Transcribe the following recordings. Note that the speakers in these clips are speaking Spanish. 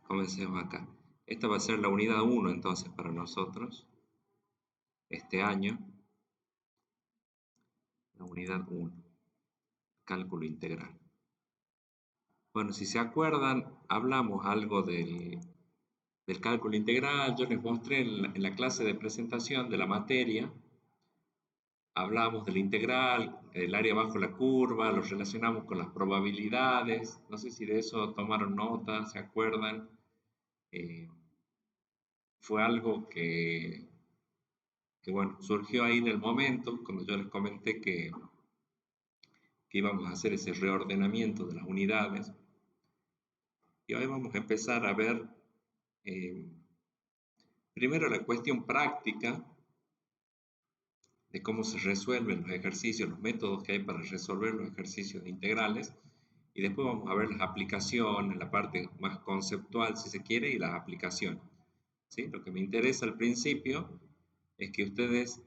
Comencemos acá. Esta va a ser la unidad 1 entonces para nosotros, este año, la unidad 1, cálculo integral. Bueno, si se acuerdan, hablamos algo del cálculo integral. Yo les mostré en la clase de presentación de la materia. Hablamos del integral, el área bajo la curva, lo relacionamos con las probabilidades. No sé si de eso tomaron nota, se acuerdan. Fue algo que bueno, surgió ahí en el momento, cuando yo les comenté que íbamos a hacer ese reordenamiento de las unidades. Y hoy vamos a empezar a ver primero la cuestión práctica de cómo se resuelven los ejercicios, los métodos que hay para resolver los ejercicios integrales, y después vamos a ver las aplicaciones, la parte más conceptual si se quiere, y las aplicaciones. ¿Sí? Lo que me interesa al principio es que ustedes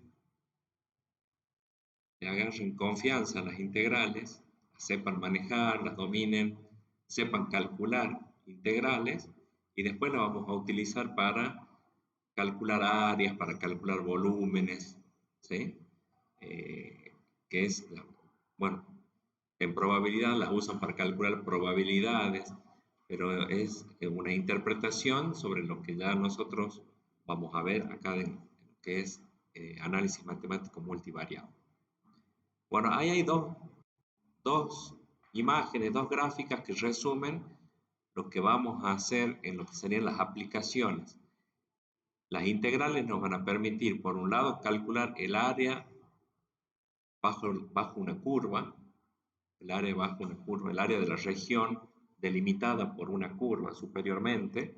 le agarren confianza a las integrales, sepan manejar, las dominen, sepan calcular integrales, y después las vamos a utilizar para calcular áreas, para calcular volúmenes, ¿sí? Que es, bueno, en probabilidad las usan para calcular probabilidades, pero es una interpretación sobre lo que ya nosotros vamos a ver acá en lo que es análisis matemático multivariado. Bueno, ahí hay dos imágenes, dos gráficas que resumen lo que vamos a hacer en lo que serían las aplicaciones. Las integrales nos van a permitir, por un lado, calcular el área bajo una curva, el área bajo una curva, el área de la región delimitada por una curva superiormente,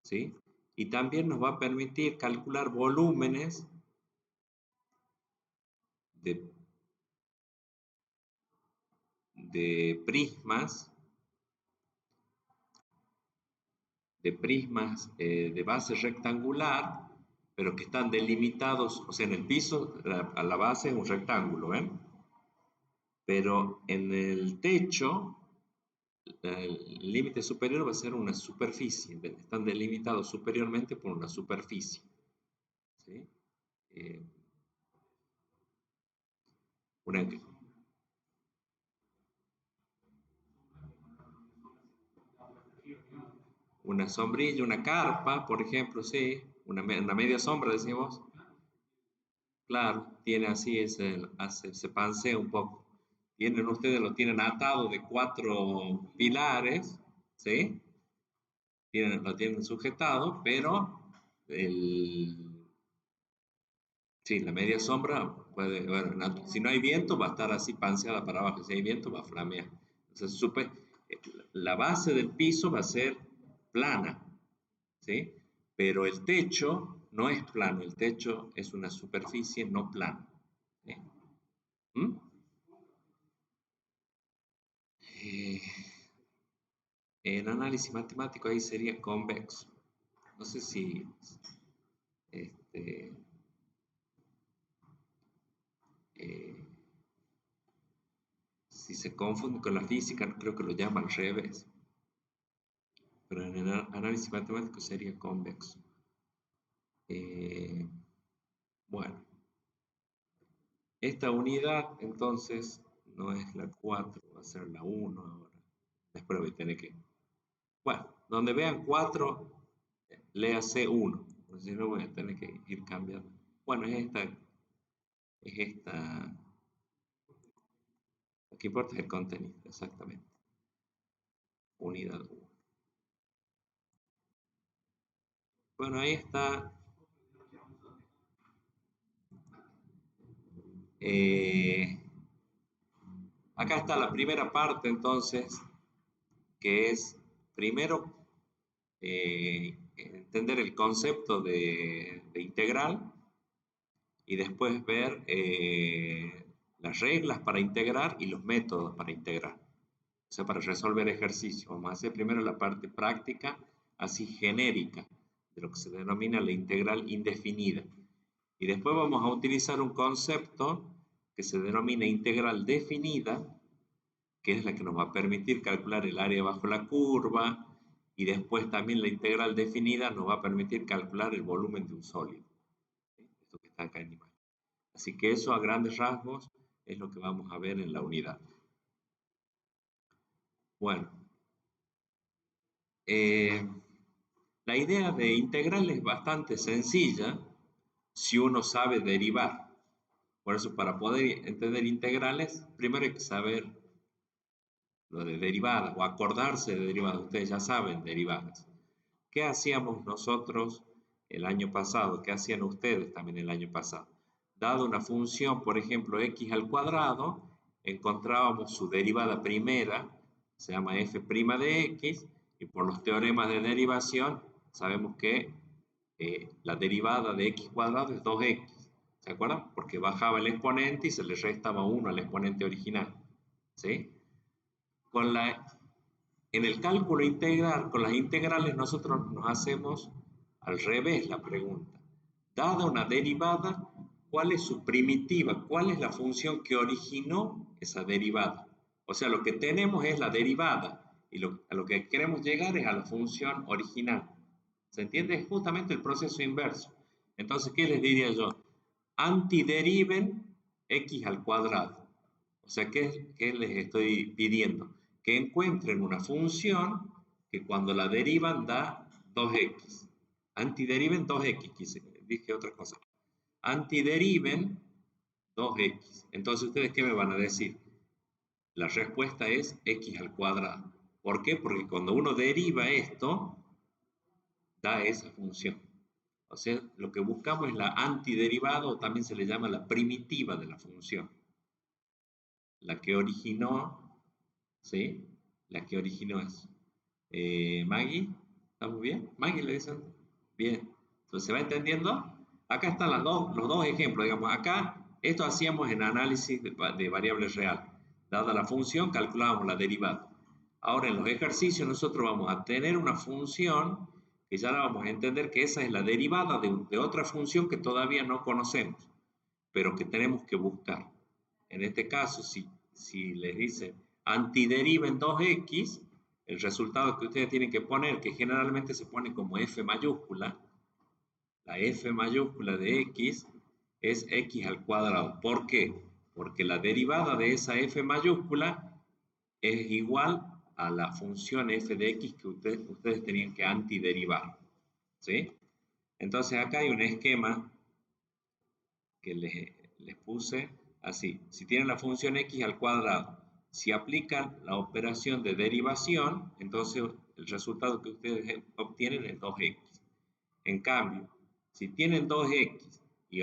¿sí? Y también nos va a permitir calcular volúmenes de prismas de base rectangular, pero que están delimitados, o sea, en el piso, a la base es un rectángulo, ¿ven? Pero en el techo, el límite superior va a ser una superficie, están delimitados superiormente por una superficie, ¿sí? Una sombrilla, una carpa, por ejemplo, sí, una media sombra, decimos. Claro, tiene así, se pansea un poco. Ustedes lo tienen atado de 4 pilares, ¿sí? Lo tienen sujetado, pero sí, la media sombra puede, bueno, si no hay viento va a estar así panseada para abajo, si hay viento va a flamear. Entonces, la base del piso va a ser plana, ¿sí? Pero el techo no es plano, el techo es una superficie no plana. ¿Sí? ¿Mm? En análisis matemático ahí sería convexo. No sé si si se confunde con la física, creo que lo llama al revés. Pero en el análisis matemático sería convexo. Bueno, esta unidad entonces no es la 4, va a ser la 1 ahora. Después voy a tener que... Bueno, donde vean 4, léase 1. Si no voy a tener que ir cambiando. Bueno, es esta. Lo que importa es el contenido, exactamente. Unidad 1. Bueno, ahí está. Acá está la primera parte, entonces, que es primero entender el concepto de integral y después ver las reglas para integrar y los métodos para integrar. O sea, para resolver ejercicios. Vamos a hacer primero la parte práctica, así genérica, de lo que se denomina la integral indefinida. Y después vamos a utilizar un concepto que se denomina integral definida, que es la que nos va a permitir calcular el área bajo la curva, y después también la integral definida nos va a permitir calcular el volumen de un sólido. ¿Sí? Esto que está acá en imagen. Así que eso a grandes rasgos es lo que vamos a ver en la unidad. Bueno, la idea de integral es bastante sencilla si uno sabe derivar. Por eso, para poder entender integrales, primero hay que saber lo de derivadas o acordarse de derivadas. Ustedes ya saben derivadas. ¿Qué hacíamos nosotros el año pasado? ¿Qué hacían ustedes también el año pasado? Dado una función, por ejemplo, x al cuadrado, encontrábamos su derivada primera, se llama f' de x, y por los teoremas de derivación sabemos que la derivada de x cuadrado es 2x. ¿Se acuerdan? Porque bajaba el exponente y se le restaba 1 al exponente original. ¿Sí? En el cálculo integral, con las integrales, nosotros nos hacemos al revés la pregunta. Dada una derivada, ¿cuál es su primitiva? ¿Cuál es la función que originó esa derivada? O sea, lo que tenemos es la derivada y a lo que queremos llegar es a la función original. ¿Se entiende? Es justamente el proceso inverso. Entonces, ¿qué les diría yo? Antideriven x al cuadrado. O sea, ¿qué les estoy pidiendo? Que encuentren una función que cuando la derivan da 2x. Antideriven 2x, dije otra cosa. Antideriven 2x. Entonces, ¿ustedes qué me van a decir? La respuesta es x al cuadrado. ¿Por qué? Porque cuando uno deriva esto, da esa función. O sea, lo que buscamos es la antiderivada, o también se le llama la primitiva de la función. La que originó, ¿sí? La que originó eso. Maggie, ¿estamos bien? Maggie le dicen. Bien. Entonces, ¿se va entendiendo? Acá están los dos ejemplos, digamos. Acá, esto hacíamos en análisis de variables real. Dada la función, calculábamos la derivada. Ahora, en los ejercicios, nosotros vamos a tener una función que ya la vamos a entender que esa es la derivada de otra función que todavía no conocemos, pero que tenemos que buscar. En este caso, si les dice antideriven 2x, el resultado que ustedes tienen que poner, que generalmente se pone como f mayúscula, la f mayúscula de x es x al cuadrado. ¿Por qué? Porque la derivada de esa f mayúscula es igual a la función f de x que ustedes tenían que antiderivar. ¿Sí? Entonces acá hay un esquema que les puse así. Si tienen la función x al cuadrado, si aplican la operación de derivación, entonces el resultado que ustedes obtienen es 2x. En cambio, si tienen 2x y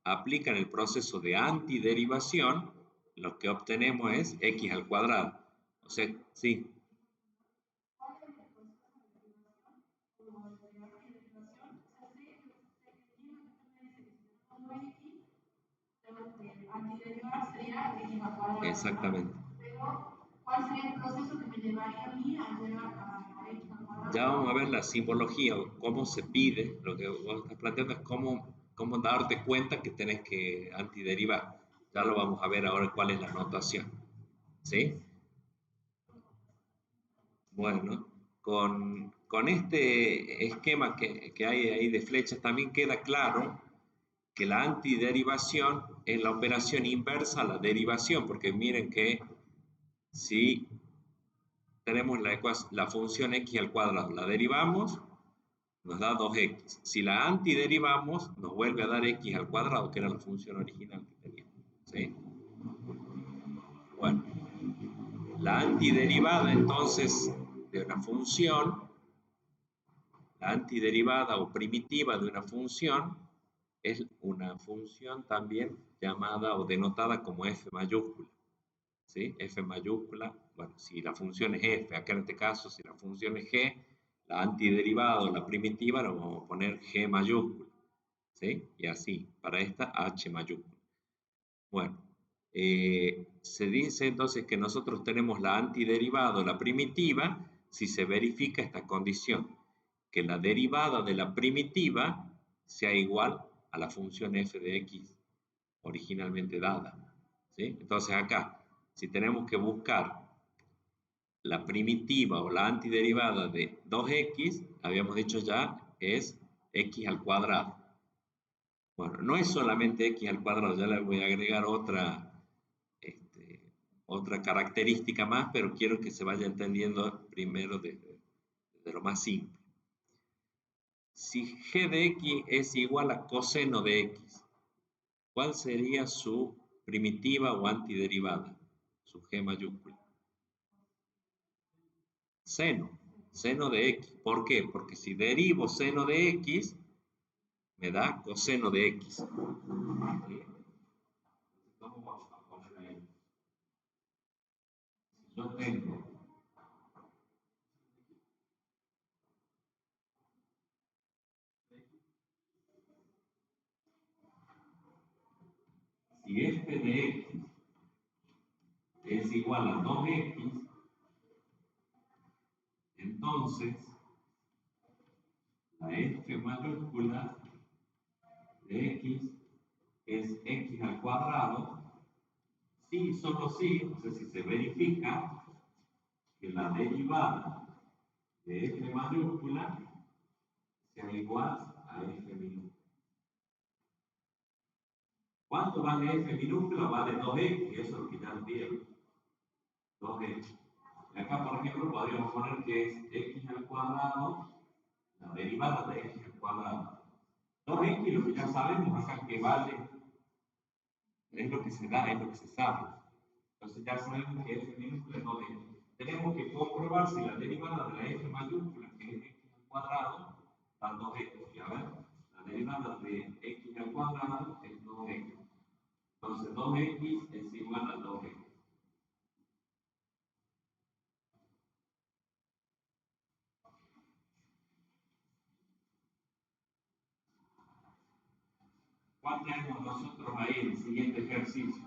aplican el proceso de antiderivación, lo que obtenemos es x al cuadrado. O sea, sí. Exactamente. ¿Cuál sería el proceso que me llevaría a mí a llegar a esto? Ya vamos a ver la simbología, cómo se pide, lo que vos estás planteando es cómo darte cuenta que tenés que antiderivar. Ya lo vamos a ver ahora cuál es la notación. ¿Sí? Bueno, con este esquema que hay ahí de flechas también queda claro que la antiderivación es la operación inversa a la derivación, porque miren que si tenemos la función x al cuadrado, la derivamos, nos da 2x. Si la antiderivamos, nos vuelve a dar x al cuadrado, que era la función original que teníamos. ¿Sí? Bueno, la antiderivada entonces de una función, la antiderivada o primitiva de una función, es una función también llamada o denotada como f mayúscula. ¿Sí? F mayúscula, bueno, si la función es f, acá en este caso, si la función es g, la antiderivada o la primitiva la vamos a poner g mayúscula. ¿Sí? Y así, para esta h mayúscula. Bueno, se dice entonces que nosotros tenemos la antiderivada o la primitiva si se verifica esta condición, que la derivada de la primitiva sea igual a la función f de x originalmente dada. ¿Sí? Entonces acá, si tenemos que buscar la primitiva o la antiderivada de 2x, habíamos dicho ya, es x al cuadrado. Bueno, no es solamente x al cuadrado, ya le voy a agregar otra característica más, pero quiero que se vaya entendiendo primero de lo más simple. Si g de x es igual a coseno de x, ¿cuál sería su primitiva o antiderivada? Su g mayúscula. Seno de x. ¿Por qué? Porque si derivo seno de x, me da coseno de x. ¿Cómo vamos a poner ahí? Si yo tengo si f de x es igual a 2x, entonces la f mayúscula de x es x al cuadrado, si, solo si, o sea, si se verifica que la derivada de f mayúscula sea igual a f minúscula. ¿Cuánto vale f minúscula? Vale 2x, eso es lo que ya vieron. 2x. Y acá, por ejemplo, podríamos poner que es x al cuadrado, la derivada de x al cuadrado. 2x, lo que ya sabemos acá que vale, es lo que se da, es lo que se sabe. Entonces ya sabemos que f minúscula es 2x. Tenemos que comprobar si la derivada de la f mayúscula, que es x al cuadrado, da 2x. Y a ver, la derivada de x al cuadrado es 2x. Entonces 2x es igual a 2x. ¿Cuál tenemos nosotros ahí en el siguiente ejercicio?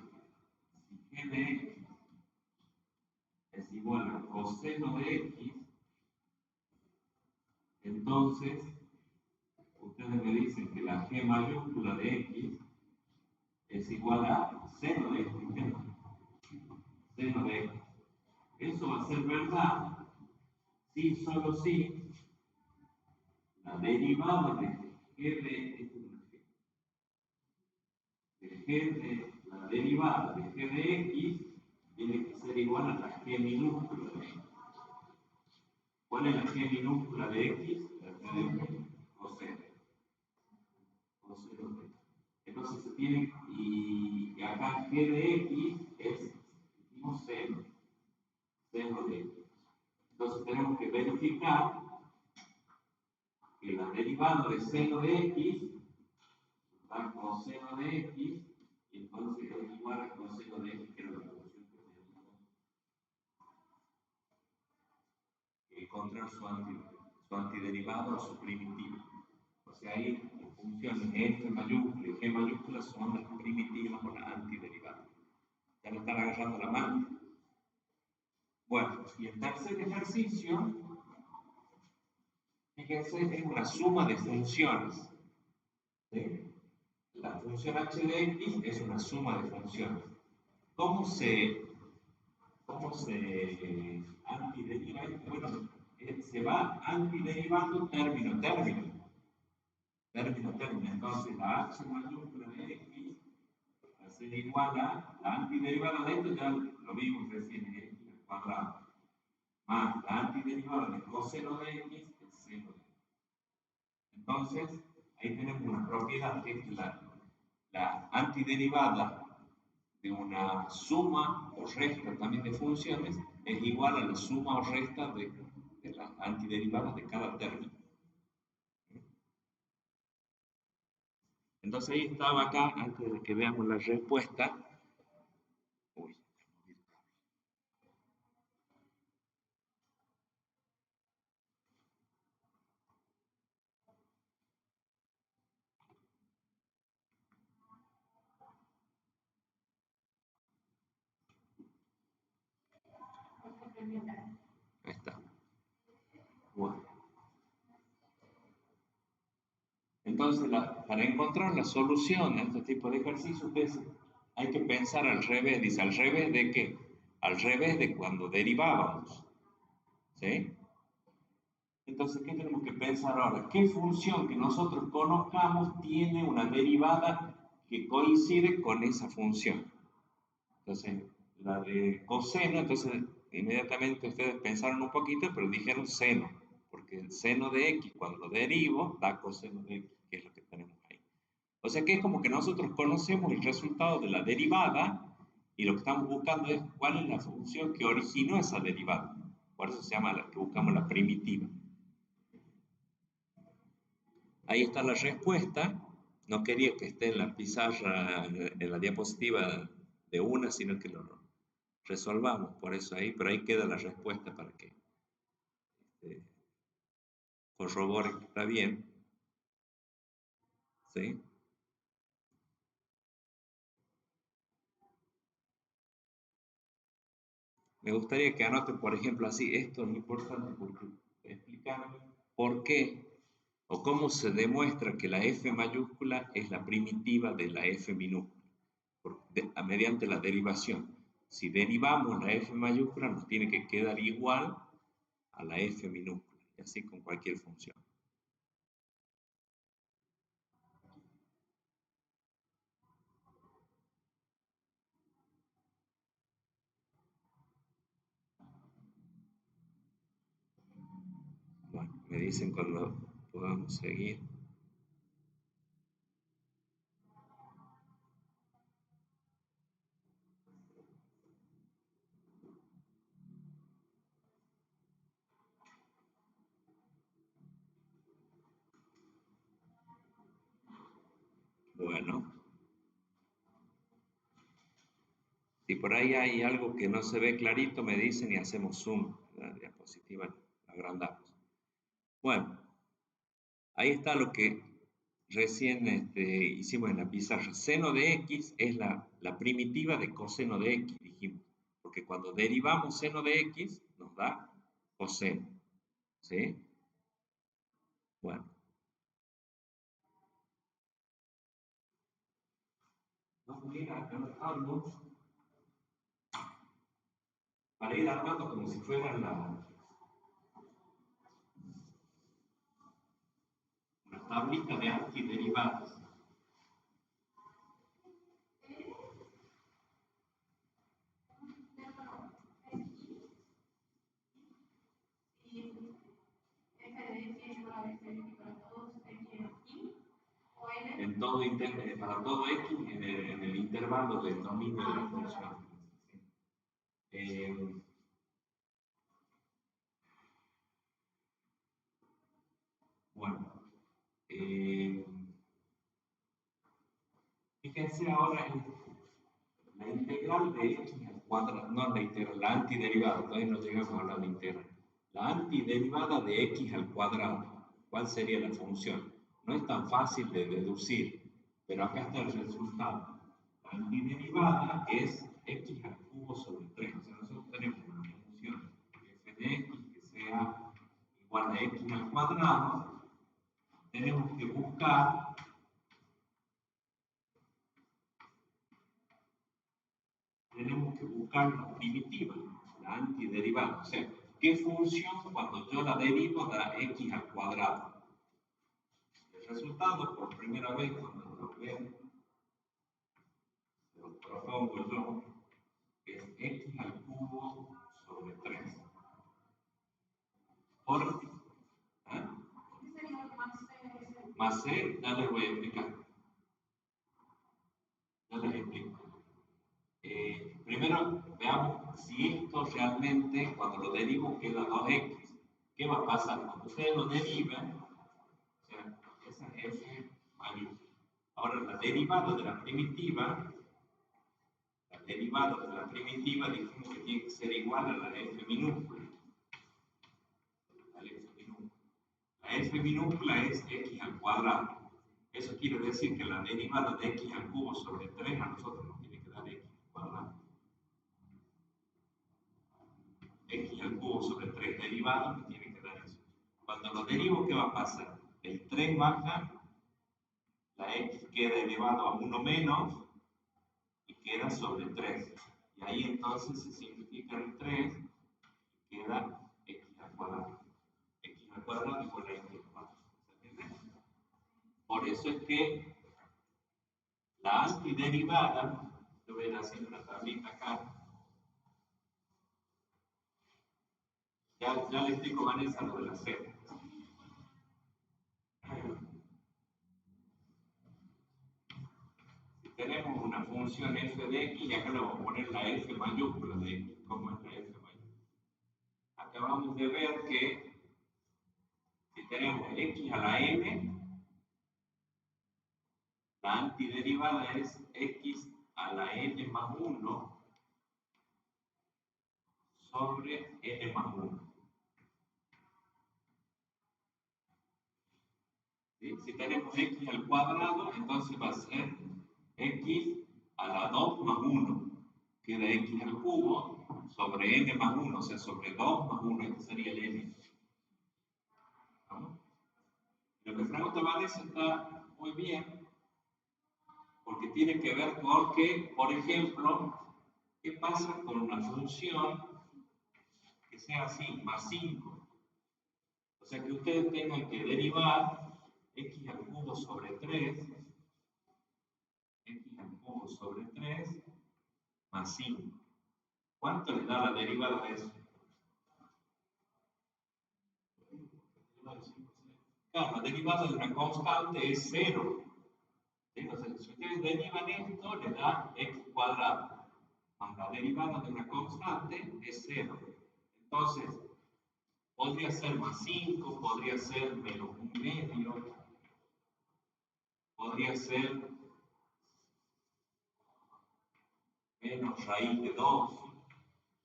Si g de x es igual a coseno de x, entonces ustedes me dicen que la g mayúscula de x es igual a seno de x. Seno de x. Eso va a ser verdad si, solo si, la derivada de g de la derivada de g de x tiene que ser igual a la g minúscula de x. ¿Cuál es la g minúscula de x? La g de coseno. Coseno de x. Entonces se tiene, y acá g de x es, dijimos, seno. Seno de x. Entonces tenemos que verificar que la derivada de seno de x da coseno de x, y entonces es igual a coseno de x, que era la función que teníamos que encontrar su antiderivada o su primitiva. O sea, ahí funciones f mayúscula y g mayúscula son las primitivas o las antiderivadas. Ya le están agarrando la mano. Bueno, y el tercer ejercicio, fíjense, es una suma de funciones. ¿Sí? La función h de x es una suma de funciones. ¿Cómo se antideriva? Bueno, se va antiderivando término a término. Entonces, la h mayúscula de x va a ser igual a la antiderivada de esto, ya lo vimos recién, es x al cuadrado, más la antiderivada de coseno de x es seno de x. Entonces, ahí tenemos una propiedad que es la antiderivada de una suma o resta también de funciones es igual a la suma o resta de las antiderivadas de cada término. Entonces ahí estaba acá, antes de que veamos la respuesta. Uy. Ahí está. Bueno. Entonces, para encontrar la solución a este tipo de ejercicios, hay que pensar al revés. Dice, ¿al revés de qué? Al revés de cuando derivábamos. ¿Sí? Entonces, ¿qué tenemos que pensar ahora? ¿Qué función que nosotros conozcamos tiene una derivada que coincide con esa función? Entonces, la de coseno, entonces inmediatamente ustedes pensaron un poquito, pero dijeron seno, porque el seno de x, cuando lo derivo, da coseno de x, que es lo que tenemos ahí. O sea que es como que nosotros conocemos el resultado de la derivada y lo que estamos buscando es cuál es la función que originó esa derivada. Por eso se llama la que buscamos la primitiva. Ahí está la respuesta. No quería que esté en la pizarra, en la diapositiva de una, sino que lo resolvamos por eso ahí, pero ahí queda la respuesta para que eh, corrobore que está bien. ¿Sí? Me gustaría que anoten, por ejemplo, así, esto es importante porque explicar por qué o cómo se demuestra que la F mayúscula es la primitiva de la F minúscula, mediante la derivación. Si derivamos la F mayúscula, nos tiene que quedar igual a la F minúscula, y así con cualquier función. Bueno, me dicen cuando podamos seguir. Bueno, si por ahí hay algo que no se ve clarito, me dicen y hacemos zoom. La diapositiva la agrandamos. Bueno, ahí está lo que recién hicimos en la pizarra. Seno de x es la primitiva de coseno de x, dijimos. Porque cuando derivamos seno de x, nos da coseno. ¿Sí? Bueno. Vamos a ir armando para ir armando como si fuera la tablita de antiderivadas. En todo para todo x en el intervalo del dominio de la función. Eh, bueno, eh, fíjense ahora en la integral de x al cuadrado, no la integral, la antiderivada, todavía no llegamos a hablar de integral. La antiderivada de x al cuadrado, ¿cuál sería la función? No es tan fácil de deducir, pero acá está el resultado. La antiderivada es x al cubo sobre 3. O sea, nosotros tenemos una función f de x que sea igual a x al cuadrado. Tenemos que buscar la primitiva, la antiderivada. O sea, ¿qué función cuando yo la derivo da x al cuadrado? El resultado, por primera vez, cuando lo ven, lo propongo yo, es x al cubo sobre 3. Por, ¿eh? Más c, ya les voy a explicar. Ya les explico. Primero, veamos si esto realmente, cuando lo derivo, queda 2x. ¿Qué va a pasar? Cuando ustedes lo deriven, o sea, esa f mayúscula. Ahora, la derivada de la primitiva dijimos que tiene que ser igual a la de f minúscula. La f minúscula es x al cuadrado. Eso quiere decir que la derivada de x al cubo sobre 3 a nosotros nos tiene que dar x al cuadrado. X al cubo sobre 3 derivado me tiene que dar eso. Cuando lo derivo, ¿qué va a pasar? El 3 baja, la x queda elevado a 1 menos y queda sobre 3. Y ahí entonces se simplifica el 3 y queda x al cuadrado. X al cuadrado igual a X al cuadrado. ¿Se entiende? Por eso es que la antiderivada, yo voy a ir haciendo una tablita acá. Ya le explico, Vanessa, lo de la Z. Si tenemos una función f de x, y acá le vamos a poner la f mayúscula de x. ¿Cómo es la f mayúscula? Acabamos de ver que si tenemos x a la n, la antiderivada es x a la n más 1 sobre n más 1. ¿Sí? Si tenemos x al cuadrado, entonces va a ser x a la 2 más 1. Queda x al cubo sobre n más 1, o sea, sobre 2 más 1. Este sería el n. ¿Vamos? Lo que pregunta Vanessa está muy bien, porque tiene que ver con que, por ejemplo, ¿qué pasa con una función que sea así, más 5? O sea, que ustedes tengan que derivar x al cubo sobre 3, x al cubo sobre 3 más 5. ¿Cuánto le da la derivada de eso? Claro, la derivada de una constante es 0. ¿Sí? O sea, si ustedes derivan esto, le da x cuadrado. Más la derivada de una constante es 0. Entonces, podría ser más 5, podría ser menos 1/2, podría ser menos raíz de 2,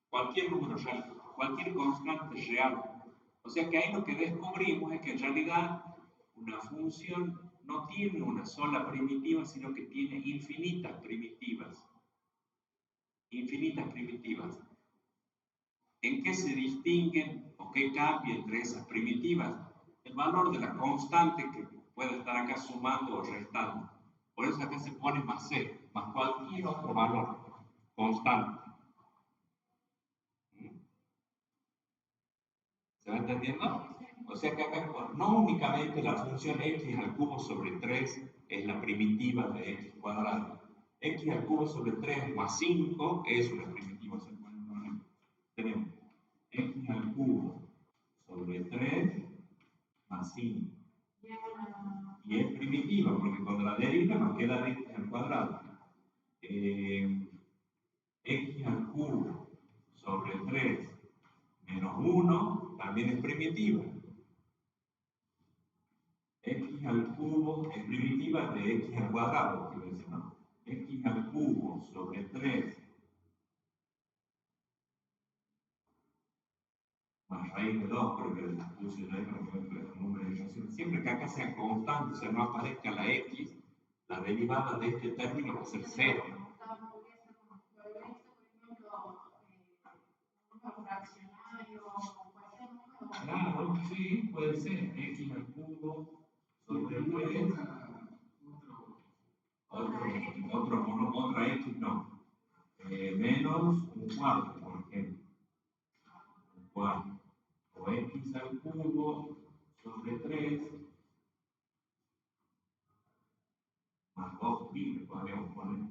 cualquier número real, cualquier constante real. O sea que ahí lo que descubrimos es que en realidad una función no tiene una sola primitiva, sino que tiene infinitas primitivas. Infinitas primitivas. ¿En qué se distinguen o qué cambia entre esas primitivas? El valor de la constante que puede estar acá sumando o restando. Por eso acá se pone más c, más cualquier otro valor constante. ¿Se va entendiendo? O sea que acá no únicamente la función x al cubo sobre 3 es la primitiva de x cuadrado. X al cubo sobre 3 más 5 es una primitiva. Tenemos x al cubo sobre 3 más 5. Y es primitiva porque cuando la deriva nos queda x al cuadrado. X al cubo sobre 3 menos 1 también es primitiva. X al cubo es primitiva de x al cuadrado, quiero decir, ¿no? X al cubo sobre 3 más raíz de 2, creo que puse ahí para que vean los números de ecuación. Siempre que acá sea constante, o sea, no aparezca la x, la derivada de este término va a ser 0. Claro, sí, puede ser. X al cubo sobre 3. Otra x no. Menos un cuarto, por ejemplo. Un cuarto. O x al cubo sobre 3 más 2pi, podríamos poner.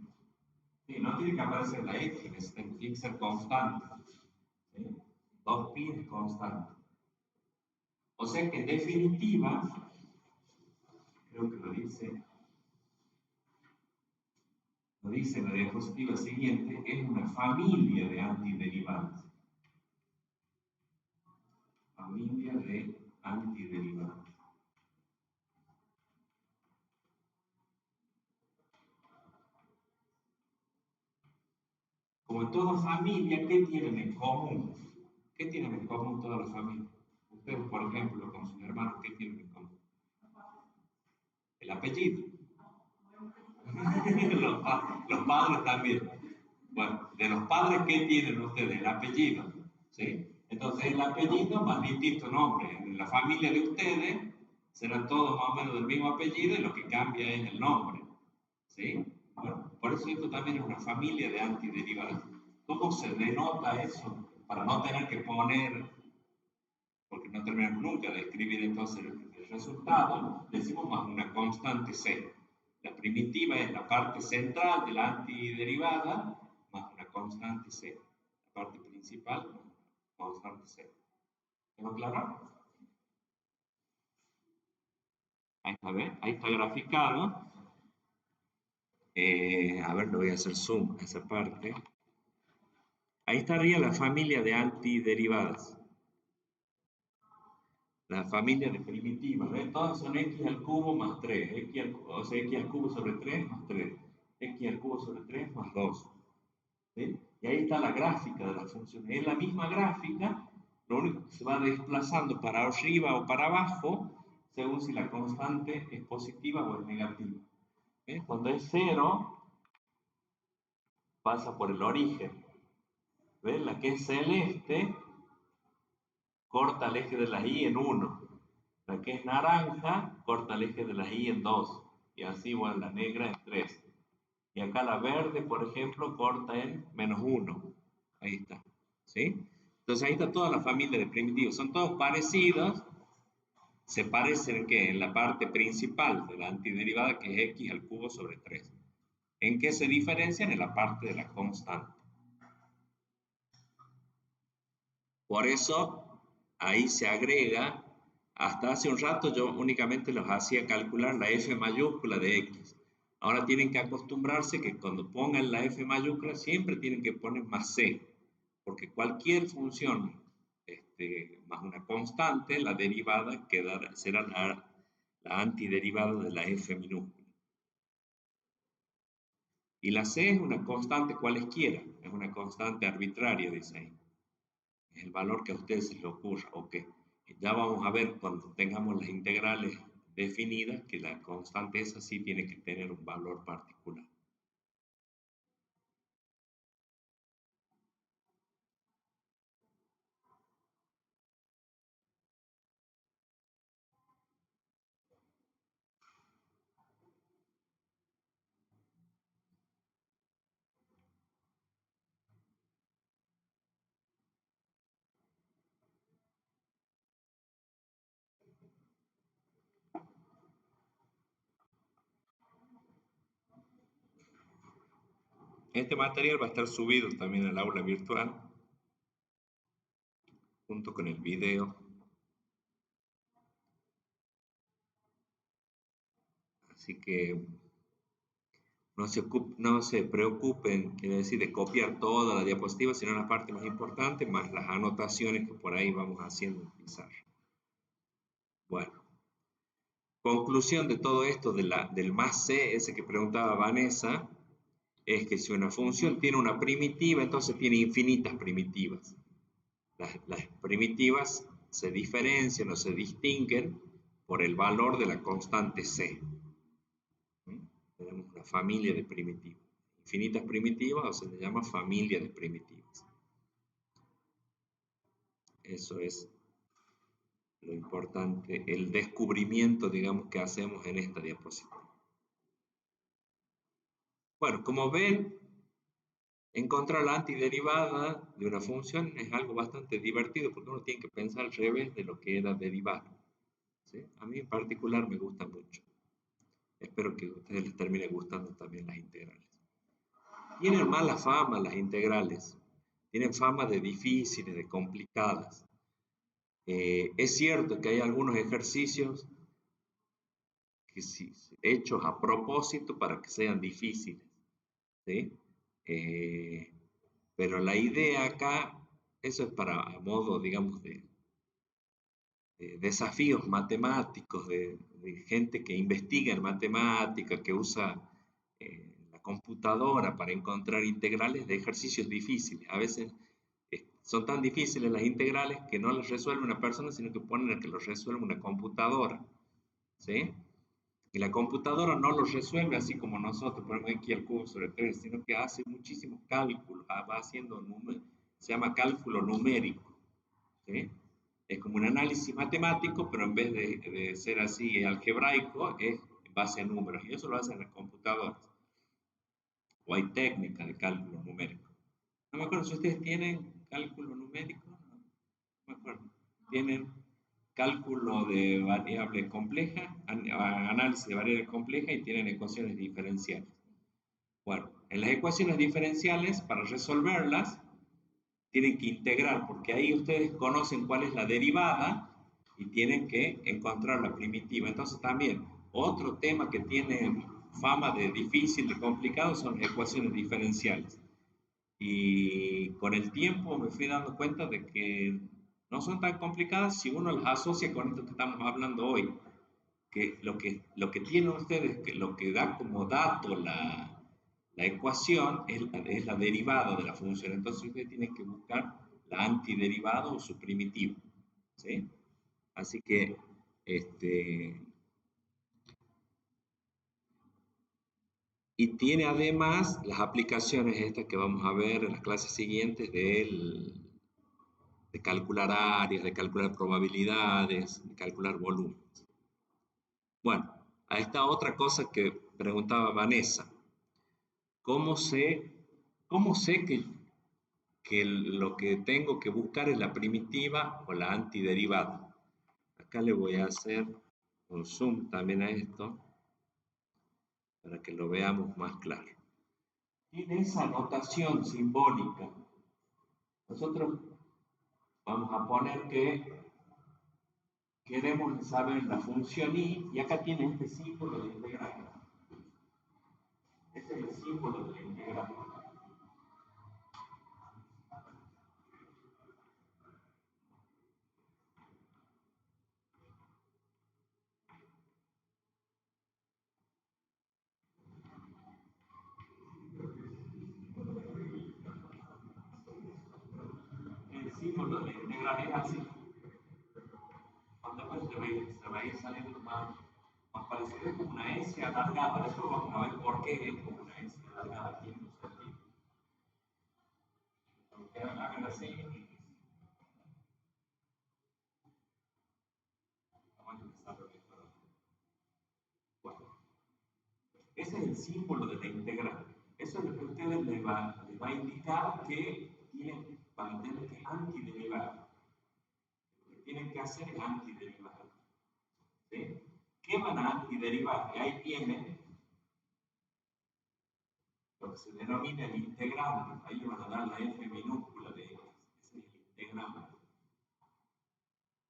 Sí, no tiene que aparecer la x, tiene que ser constante. ¿Sí? 2pi es constante. O sea que en definitiva, creo que lo dice en la diapositiva siguiente, es una familia de antiderivadas. Familia de antiderivadas. Como en toda familia, ¿qué tienen en común? ¿Qué tienen en común todas las familias? Ustedes, por ejemplo, con sus hermanos, ¿qué tienen en común? El apellido. los padres también. Bueno, de los padres, ¿qué tienen ustedes? El apellido. ¿Sí? Entonces, el apellido más distinto nombre. En la familia de ustedes serán todos más o menos del mismo apellido y lo que cambia es el nombre. ¿Sí? Bueno, por eso esto también es una familia de antiderivadas. ¿Cómo se denota eso? Para no tener que poner porque no terminamos nunca de escribir entonces el resultado, decimos más una constante C. La primitiva es la parte central de la antiderivada más una constante C. La parte principal más una constante C. ¿Tengo claro? Ahí está, ¿ves? Ahí está graficado. A ver, le voy a hacer zoom a esa parte. Ahí estaría la familia de antiderivadas. La familia de primitivas, ¿ves? Todas son x al cubo más 3, o sea, x al cubo sobre 3 más 3, x al cubo sobre 3 más 2. ¿Sí? Y ahí está la gráfica de las funciones. Es la misma gráfica, lo único que se va desplazando para arriba o para abajo, según si la constante es positiva o es negativa. Cuando es 0, pasa por el origen. ¿Ves? La que es celeste corta el eje de la y en 1. La que es naranja corta el eje de la y en 2. Y así, bueno, la negra en 3. Y acá la verde, por ejemplo, corta en menos 1. Ahí está. ¿Sí? Entonces ahí está toda la familia de primitivos. Son todos parecidos. Se parecen en qué? En la parte principal de la antiderivada, que es x al cubo sobre 3. ¿En qué se diferencian? En la parte de la constante. Por eso, ahí se agrega, hasta hace un rato yo únicamente los hacía calcular la f mayúscula de x. Ahora tienen que acostumbrarse que cuando pongan la f mayúscula siempre tienen que poner más c, porque cualquier función más una constante, la derivada será la antiderivada de la f minúscula. Y la c es una constante cualesquiera, es una constante arbitraria, dice ahí. Es el valor que a ustedes se les ocurra, ok. Ya vamos a ver cuando tengamos las integrales definidas que la constante esa sí tiene que tener un valor particular. Este material va a estar subido también al aula virtual, junto con el video. Así que no se preocupen, quiere decir, de copiar toda la diapositiva, sino la parte más importante, más las anotaciones que por ahí vamos haciendo en pizarra. Bueno, conclusión de todo esto del más c, ese que preguntaba Vanessa, es que si una función tiene una primitiva, entonces tiene infinitas primitivas. Las primitivas se diferencian o se distinguen por el valor de la constante c. Tenemos una familia de primitivas. Infinitas primitivas o se le llama familia de primitivas. Eso es lo importante, el descubrimiento, digamos, que hacemos en esta diapositiva. Bueno, como ven, encontrar la antiderivada de una función es algo bastante divertido porque uno tiene que pensar al revés de lo que era derivar. ¿Sí? A mí en particular me gusta mucho. Espero que a ustedes les termine gustando también las integrales. Tienen mala fama las integrales. Tienen fama de difíciles, de complicadas. Es cierto que hay algunos ejercicios que hechos a propósito para que sean difíciles. ¿Sí? Pero la idea acá, eso es para a modo, digamos, de desafíos matemáticos, de gente que investiga en matemática, que usa la computadora para encontrar integrales de ejercicios difíciles. A veces son tan difíciles las integrales que no las resuelve una persona, sino que ponen a que los resuelve una computadora. ¿Sí? Y la computadora no los resuelve así como nosotros ponemos aquí al cubo sobre 3, sino que hace muchísimos cálculos, va haciendo números, se llama cálculo numérico. ¿Sí? Es como un análisis matemático, pero en vez de ser así algebraico, es en base a números. Y eso lo hacen las computadoras. O hay técnicas de cálculo numérico. No me acuerdo si ustedes tienen cálculo numérico. No me acuerdo. ¿Tienen? cálculo de variable compleja, análisis de variable compleja y tienen ecuaciones diferenciales. Bueno, en las ecuaciones diferenciales, para resolverlas, tienen que integrar, porque ahí ustedes conocen cuál es la derivada y tienen que encontrar la primitiva. Entonces también, otro tema que tiene fama de difícil, de complicado, son las ecuaciones diferenciales. Y con el tiempo me fui dando cuenta de que no son tan complicadas si uno las asocia con esto que estamos hablando hoy, que lo que tienen ustedes, que lo que da como dato la ecuación es la derivada de la función. Entonces ustedes tienen que buscar la antiderivada o su primitivo, ¿sí? Así que, y tiene además las aplicaciones estas que vamos a ver en las clases siguientes de calcular áreas, de calcular probabilidades, de calcular volúmenes. Bueno, ahí está otra cosa que preguntaba Vanessa. ¿Cómo sé que lo que tengo que buscar es la primitiva o la antiderivada? Acá le voy a hacer un zoom también a esto para que lo veamos más claro. Tiene esa notación simbólica. Nosotros vamos a poner que queremos saber la función y acá tiene este símbolo de integral. Este es el símbolo de la integral. El símbolo de la integral es así. Cuando se va a ir saliendo más parecido, es como una S alargada. Después vamos a ver por qué es como una S alargada aquí en un sentido. Aunque hagan así. Vamos a empezar a ver. Bueno, ese es el símbolo de la integral. Eso es lo que a ustedes les va a indicar que van a tener que antiderivar. Lo que tienen que hacer es antiderivar. ¿Sí? ¿Qué van a antiderivar? Y ahí tienen lo que se denomina el integrante. Ahí le van a dar la F minúscula de X. Ese es el integrante.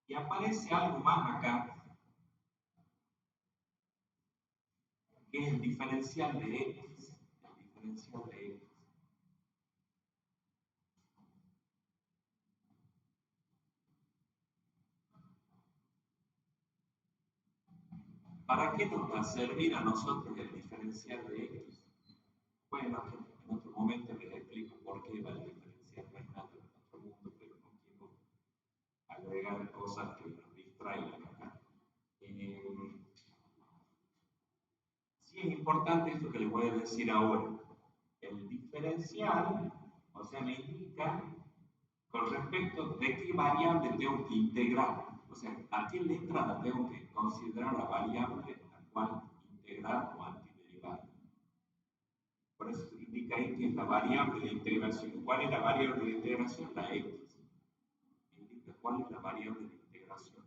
Y aparece algo más acá, que es el diferencial de X. El diferencial de X. ¿Para qué nos va a servir a nosotros el diferencial de X? Bueno, en otro momento les explico por qué va el diferencial. No hay nada en nuestro mundo, pero no quiero agregar cosas que nos distraigan acá. Sí es importante esto que les voy a decir ahora. El diferencial, o sea, me indica con respecto de qué variable tengo que integrar. O sea, a qué letra tengo que considerar la variable la cual integrar o antiderivar. Por eso indica ahí que es la variable de integración. ¿Cuál es la variable de integración? La X. Indica cuál es la variable de integración.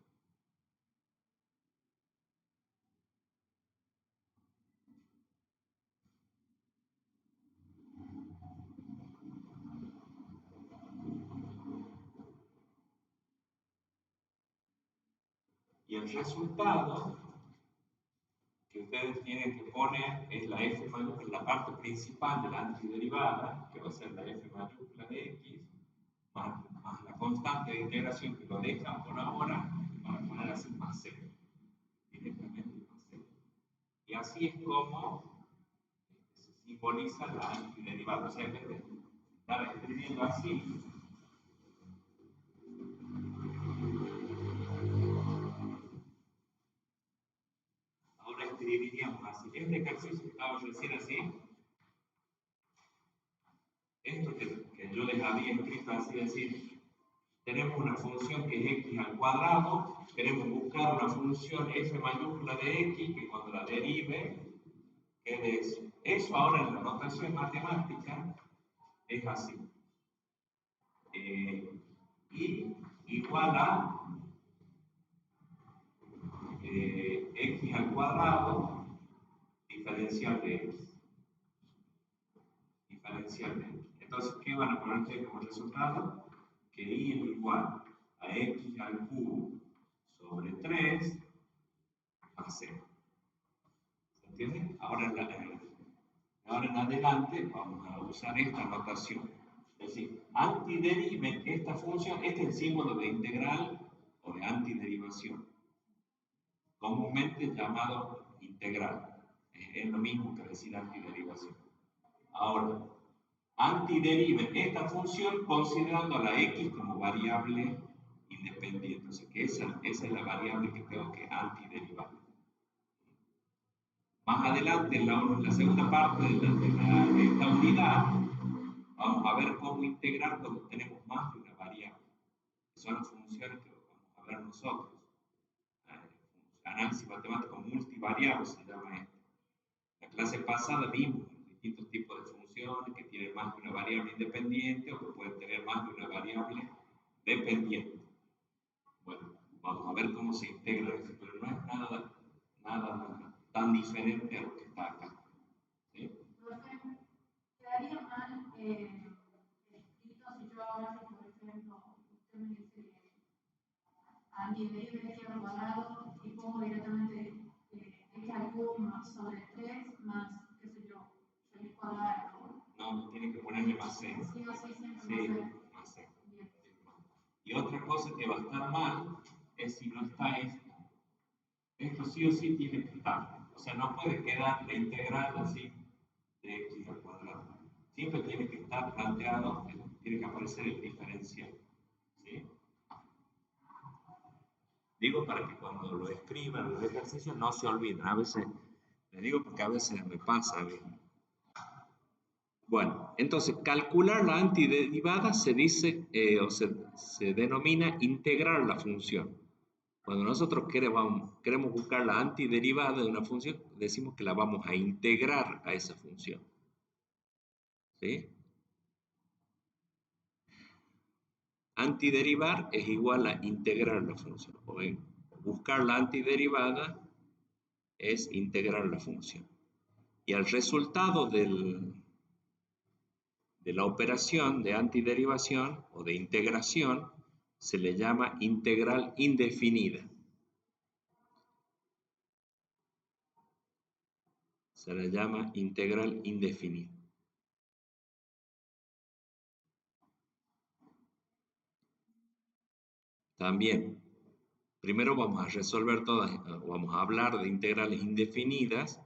Y el resultado que ustedes tienen que poner es la f mayúscula, la parte principal de la antiderivada, que va a ser la f mayúscula de x, más la constante de integración que lo dejan por ahora, para poner así más cero, directamente más cero. Y así es como se simboliza la antiderivada. O sea, en vez de estar escribiendo así, ahora escribiríamos así. Este ejercicio que estaba recién así, esto que yo les había escrito así, decir, tenemos una función que es x al cuadrado, queremos buscar una función f mayúscula de x que cuando la derive quede eso. Eso ahora en la notación matemática es así. Y igual a x al cuadrado diferencial de x. Diferencial de x. Entonces, ¿qué van a poner ustedes como resultado? Que y es igual a x al cubo sobre 3 más c. ¿Se entiende? Ahora en adelante vamos a usar esta notación. Es decir, antideriven esta función, este es el símbolo de integral o de antiderivación, comúnmente llamado integral. Es lo mismo que decir antiderivación. Ahora, antideriven esta función considerando a la x como variable independiente. O sea que esa es la variable que tengo que antiderivar. Más adelante, en la segunda parte de esta unidad, vamos a ver cómo integrar cuando tenemos más de una variable. Que son las funciones que vamos a ver nosotros. Análisis matemático multivariable se llama esto. La clase pasada vimos distintos tipos de funciones que tienen más de una variable independiente o que pueden tener más de una variable dependiente. Bueno, vamos a ver cómo se integra eso, pero no es nada tan diferente a lo que está acá. ¿Sí? Quedaría mal escrito si yo ahora, por ejemplo, usted me dice que antiderive x al cuadrado y pongo directamente x al cubo más sobre 3 más, qué sé yo, x cuadrado. No, tiene que ponerle más c. Sí o sí, siempre Sí, más c. Bien. Y otra cosa que va a estar mal es si no está esto. Esto sí o sí tiene que estar. O sea, no puede quedar la integral así de x al cuadrado. Siempre tiene que estar planteado, tiene que aparecer el diferencial. ¿Sí? Digo para que cuando lo escriban en el ejercicio no se olviden. A veces, les digo porque a veces me pasa a mí. Bueno, entonces calcular la antiderivada se dice o se denomina integrar la función. Cuando nosotros queremos buscar la antiderivada de una función, decimos que la vamos a integrar a esa función. ¿Sí? Antiderivar es igual a integrar la función. O bien, buscar la antiderivada es integrar la función. Y al resultado de la operación de antiderivación o de integración se le llama integral indefinida. Se le llama integral indefinida. También, primero vamos a resolver todas, vamos a hablar de integrales indefinidas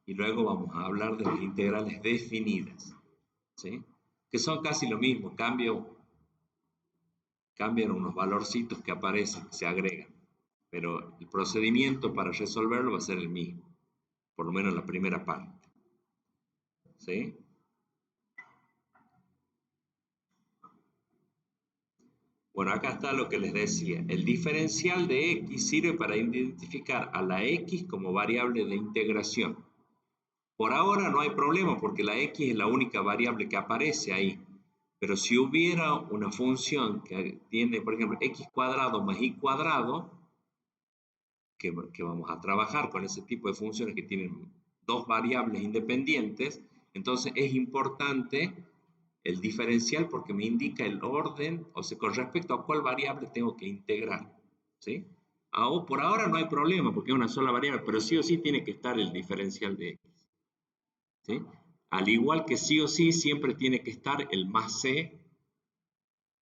y luego vamos a hablar de las integrales definidas, ¿sí? Que son casi lo mismo, cambian unos valorcitos que aparecen, que se agregan, pero el procedimiento para resolverlo va a ser el mismo, por lo menos la primera parte, ¿sí? Bueno, acá está lo que les decía. El diferencial de x sirve para identificar a la x como variable de integración. Por ahora no hay problema porque la x es la única variable que aparece ahí. Pero si hubiera una función que tiene, por ejemplo, x cuadrado más y cuadrado, que vamos a trabajar con ese tipo de funciones que tienen dos variables independientes, entonces es importante el diferencial porque me indica el orden, o sea, con respecto a cuál variable tengo que integrar, ¿sí? Por ahora no hay problema porque es una sola variable, pero sí o sí tiene que estar el diferencial de x, ¿sí? Al igual que sí o sí siempre tiene que estar el más c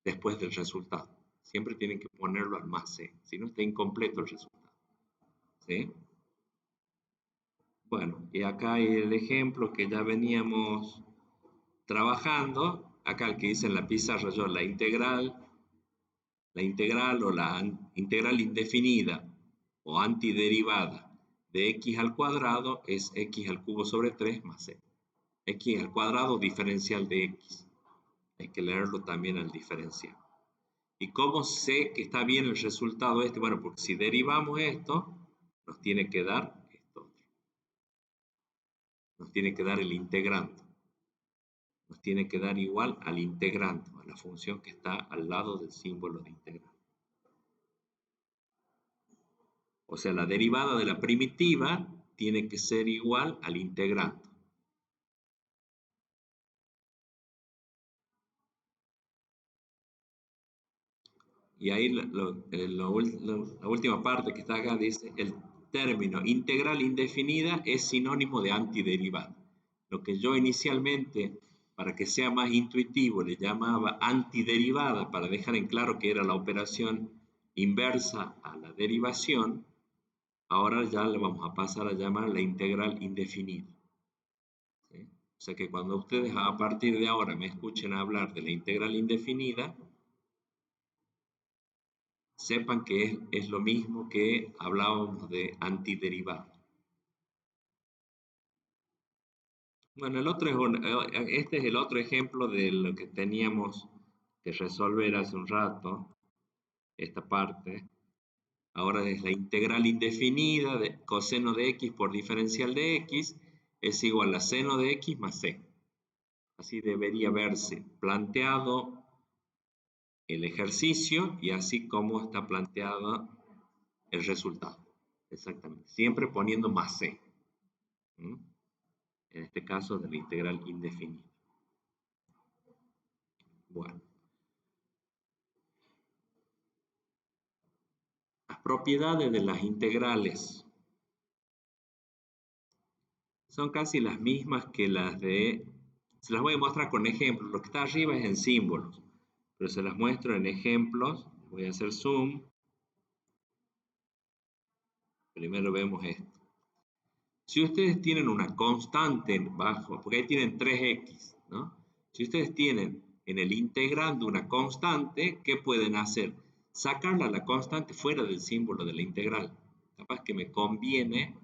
después del resultado. Siempre tienen que ponerlo al más c, si no está incompleto el resultado, ¿sí? Bueno, y acá hay el ejemplo que ya veníamos trabajando. Acá el que dice en la pizarra yo, la integral o la integral indefinida o antiderivada de x al cuadrado es x al cubo sobre 3 más c. X al cuadrado diferencial de x. Hay que leerlo también al diferencial. ¿Y cómo sé que está bien el resultado este? Bueno, porque si derivamos esto, nos tiene que dar esto. Nos tiene que dar el integrando. Nos tiene que dar igual al integrando, a la función que está al lado del símbolo de integrando. O sea, la derivada de la primitiva tiene que ser igual al integrando. Y ahí la última parte que está acá dice, el término integral indefinida es sinónimo de antiderivada. Lo que yo inicialmente, para que sea más intuitivo, le llamaba antiderivada, para dejar en claro que era la operación inversa a la derivación, ahora ya le vamos a pasar a llamar la integral indefinida. ¿Sí? O sea que cuando ustedes a partir de ahora me escuchen hablar de la integral indefinida, sepan que es lo mismo que hablábamos de antiderivada. Bueno, este es el otro ejemplo de lo que teníamos que resolver hace un rato, esta parte. Ahora es la integral indefinida de coseno de x por diferencial de x es igual a seno de x más c. Así debería verse planteado el ejercicio y así como está planteado el resultado. Exactamente. Siempre poniendo más c. ¿Mm? En este caso de la integral indefinida. Bueno. Las propiedades de las integrales son casi las mismas que las de... Se las voy a mostrar con ejemplos. Lo que está arriba es en símbolos, pero se las muestro en ejemplos. Voy a hacer zoom. Primero vemos esto. Si ustedes tienen una constante bajo, porque ahí tienen 3x, ¿no? Si ustedes tienen en el integrando una constante, ¿qué pueden hacer? Sacarla la constante fuera del símbolo de la integral. Capaz que me conviene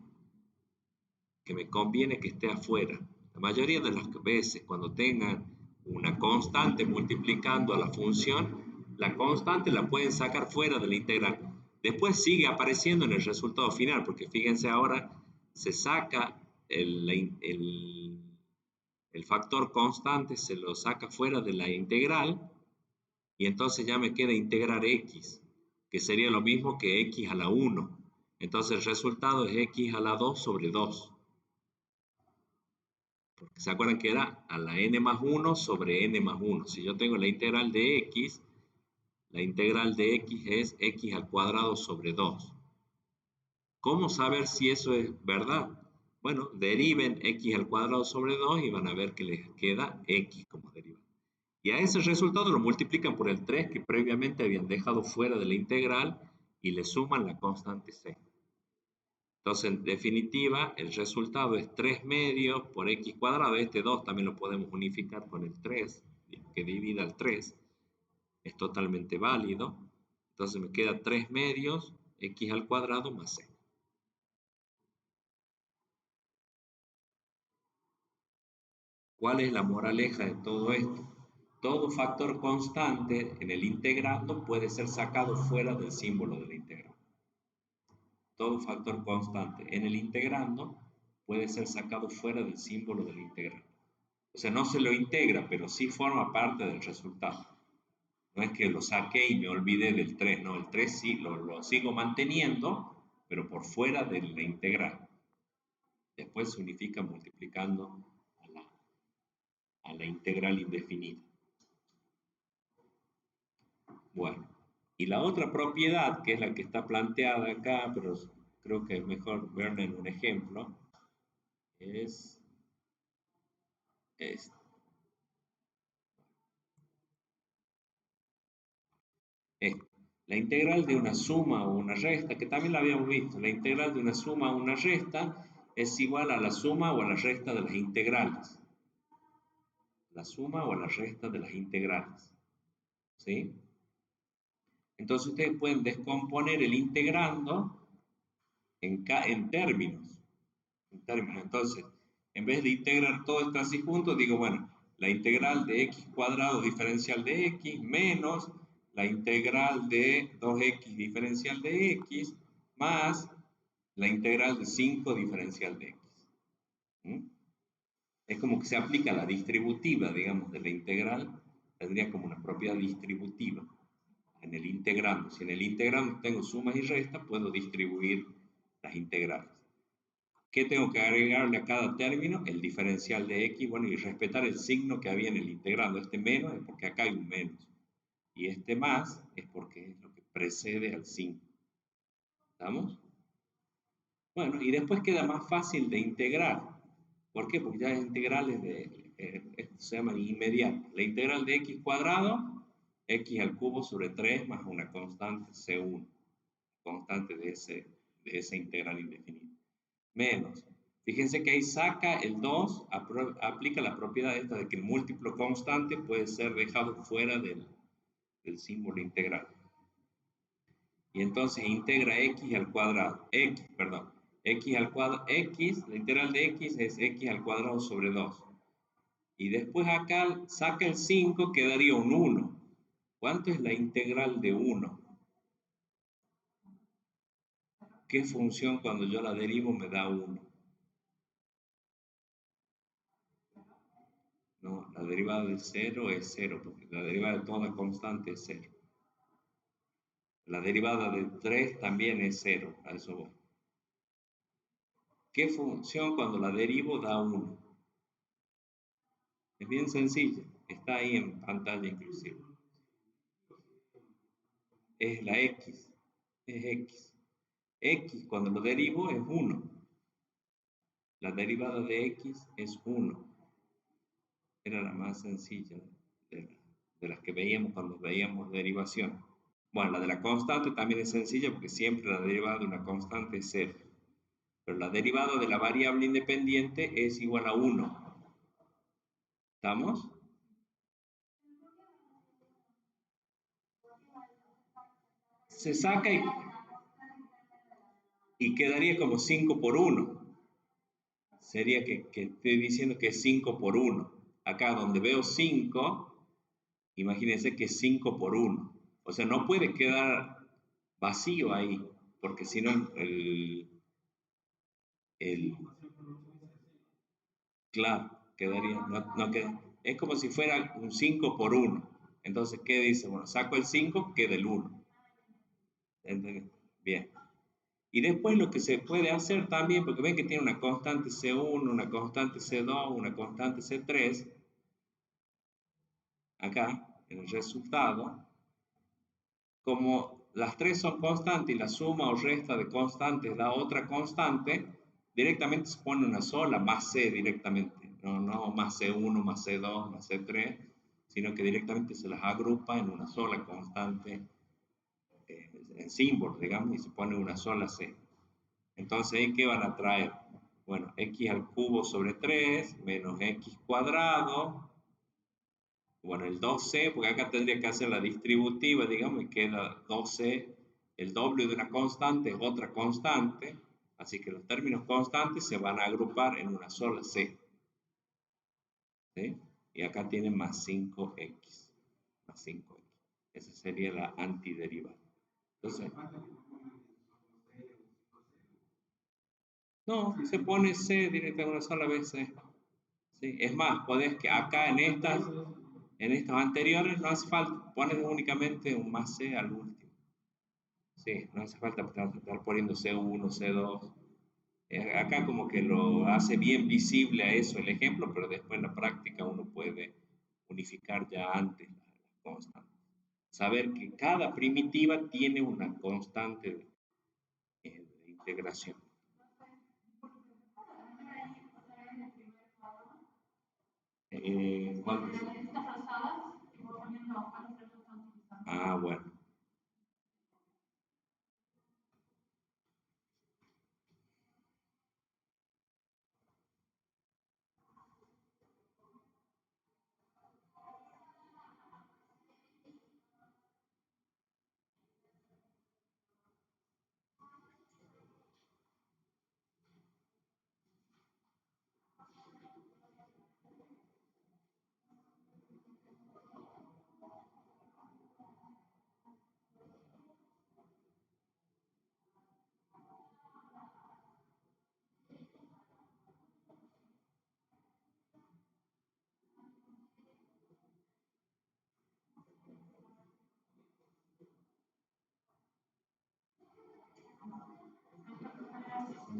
que esté afuera. La mayoría de las veces cuando tengan una constante multiplicando a la función, la constante la pueden sacar fuera de la integral. Después sigue apareciendo en el resultado final, porque fíjense ahora, se saca el factor constante, se lo saca fuera de la integral, y entonces ya me queda integrar x, que sería lo mismo que x a la 1. Entonces el resultado es x a la 2 sobre 2. Porque se acuerdan que era a la n más 1 sobre n más 1. Si yo tengo la integral de x es x al cuadrado sobre 2. ¿Cómo saber si eso es verdad? Bueno, deriven x al cuadrado sobre 2 y van a ver que les queda x como derivada. Y a ese resultado lo multiplican por el 3 que previamente habían dejado fuera de la integral y le suman la constante c. Entonces, en definitiva, el resultado es 3 medios por x cuadrado. Este 2 también lo podemos unificar con el 3, que divida el 3. Es totalmente válido. Entonces me queda 3 medios x al cuadrado más c. ¿Cuál es la moraleja de todo esto? Todo factor constante en el integrando puede ser sacado fuera del símbolo de la integral. Todo factor constante en el integrando puede ser sacado fuera del símbolo de la integral. O sea, no se lo integra, pero sí forma parte del resultado. No es que lo saqué y me olvidé del 3, no, el 3 sí lo sigo manteniendo, pero por fuera de la integral. Después se unifica multiplicando a la integral indefinida. Bueno, y la otra propiedad, que es la que está planteada acá, pero creo que es mejor verla en un ejemplo, es esta. La integral de una suma o una resta, que también la habíamos visto, la integral de una suma o una resta es igual a la suma o a la resta de las integrales. La suma o la resta de las integrales. ¿Sí? Entonces ustedes pueden descomponer el integrando en términos. Entonces, en vez de integrar todo esto así junto, digo, bueno, la integral de x cuadrado diferencial de x menos la integral de 2x diferencial de x más la integral de 5 diferencial de x. ¿Mm? Es como que se aplica la distributiva, digamos, de la integral, tendría como una propiedad distributiva en el integrando. Si en el integrando tengo sumas y restas, puedo distribuir las integrales. ¿Qué tengo que agregarle a cada término? El diferencial de x, bueno, y respetar el signo que había en el integrando. Este menos es porque acá hay un menos. Y este más es porque es lo que precede al 5. ¿Estamos? Bueno, y después queda más fácil de integrar. ¿Por qué? Porque ya las integrales esto se llama inmediato. La integral de x cuadrado, x al cubo sobre 3 más una constante C1, constante de esa integral indefinida. Menos. Fíjense que ahí saca el 2, aplica la propiedad esta de que el múltiplo constante puede ser dejado fuera del símbolo integral. Y entonces integra x al cuadrado, x al cuadrado, la integral de x es x al cuadrado sobre 2. Y después acá saca el 5, quedaría un 1. ¿Cuánto es la integral de 1? ¿Qué función cuando yo la derivo me da 1? No, la derivada de 0 es 0, porque la derivada de toda constante es 0. La derivada de 3 también es 0, a eso voy. ¿Qué función cuando la derivo da 1? Es bien sencilla, está ahí en pantalla inclusive. Es la x, es x. X cuando lo derivo es 1. La derivada de x es 1. Era la más sencilla de las que veíamos cuando veíamos derivación. Bueno, la de la constante también es sencilla porque siempre la derivada de una constante es 0. Pero la derivada de la variable independiente es igual a 1. ¿Estamos? Se saca y quedaría como 5 por 1. Sería que estoy diciendo que es 5 por 1. Acá donde veo 5, imagínense que es 5 por 1. O sea, no puede quedar vacío ahí, porque si no, claro, quedaría, no queda. Es como si fuera un 5 por 1. Entonces, ¿qué dice? Bueno, saco el 5, queda el 1. ¿Entendés? Bien. Y después lo que se puede hacer también, porque ven que tiene una constante C1, una constante C2, una constante C3, acá, en el resultado, como las tres son constantes y la suma o resta de constantes da otra constante, directamente se pone una sola, más C directamente, no más C1, más C2, más C3, sino que directamente se las agrupa en una sola constante, en símbolo, digamos, y se pone una sola C. Entonces, ¿qué van a traer? Bueno, x al cubo sobre 3 menos x cuadrado. Bueno, el 2c, porque acá tendría que hacer la distributiva, digamos, y queda 2c. El doble de una constante es otra constante. Así que los términos constantes se van a agrupar en una sola c. ¿Sí? Y acá tienen más 5x. Más 5x. Esa sería la antiderivada. Entonces, no, se pone c directamente una sola vez c. Sí, es más, podés que acá en estas anteriores no hace falta, pones únicamente un más C al último. Sí, no hace falta estar poniendo C1, C2. Acá como que lo hace bien visible a eso el ejemplo, pero después en la práctica uno puede unificar ya antes las constantes. Saber que cada primitiva tiene una constante de integración. ¿Cuál es? Ah, bueno.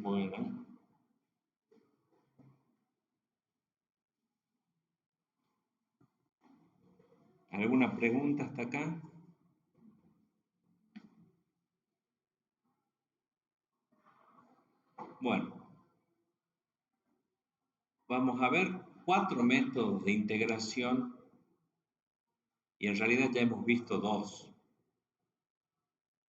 fuera. ¿Alguna pregunta hasta acá? Bueno, vamos a ver 4 métodos de integración y en realidad ya hemos visto 2.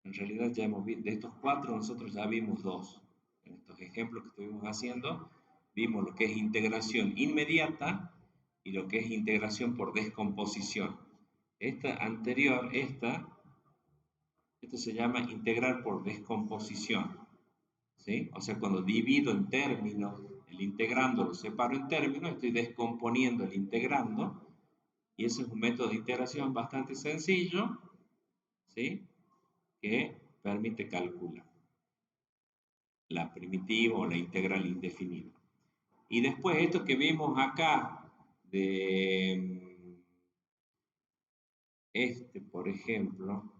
En realidad ya hemos visto, de estos 4 nosotros ya vimos 2. En estos ejemplos que estuvimos haciendo, vimos lo que es integración inmediata y lo que es integración por descomposición. Esta anterior, esto se llama integrar por descomposición. ¿Sí? O sea, cuando divido en términos, el integrando lo separo en términos, estoy descomponiendo el integrando, y ese es un método de integración bastante sencillo, ¿sí? Que permite calcular la primitiva o la integral indefinida. Y después esto que vimos acá, de por ejemplo,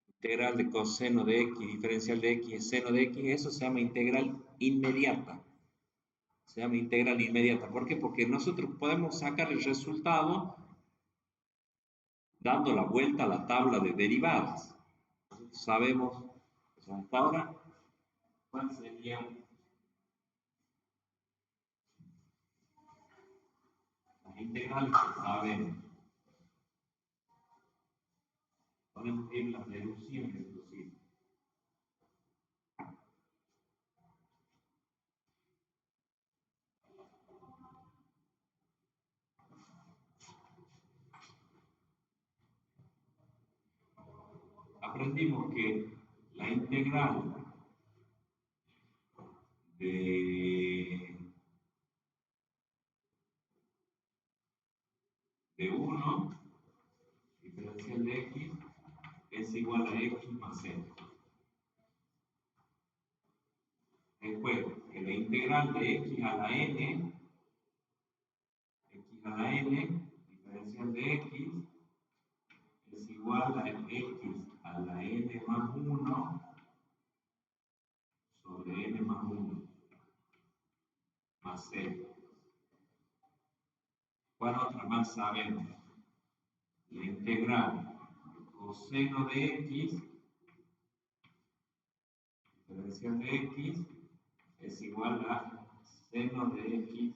integral de coseno de x, diferencial de x es seno de x, eso se llama integral inmediata. Se llama integral inmediata. ¿Por qué? Porque nosotros podemos sacar el resultado dando la vuelta a la tabla de derivadas. Sabemos, hasta ahora, cuál sería las integrales que sabemos. Podemos ir las deducciones inclusive. Aprendimos que la integral de 1, diferencial de x, es igual a x más c. Después, que la integral de x a la n, diferencial de x, es igual a x a la n más 1 sobre n más 1 más c. ¿Cuál otra más sabemos? La integral de coseno de x, diferencial de x, es igual a seno de x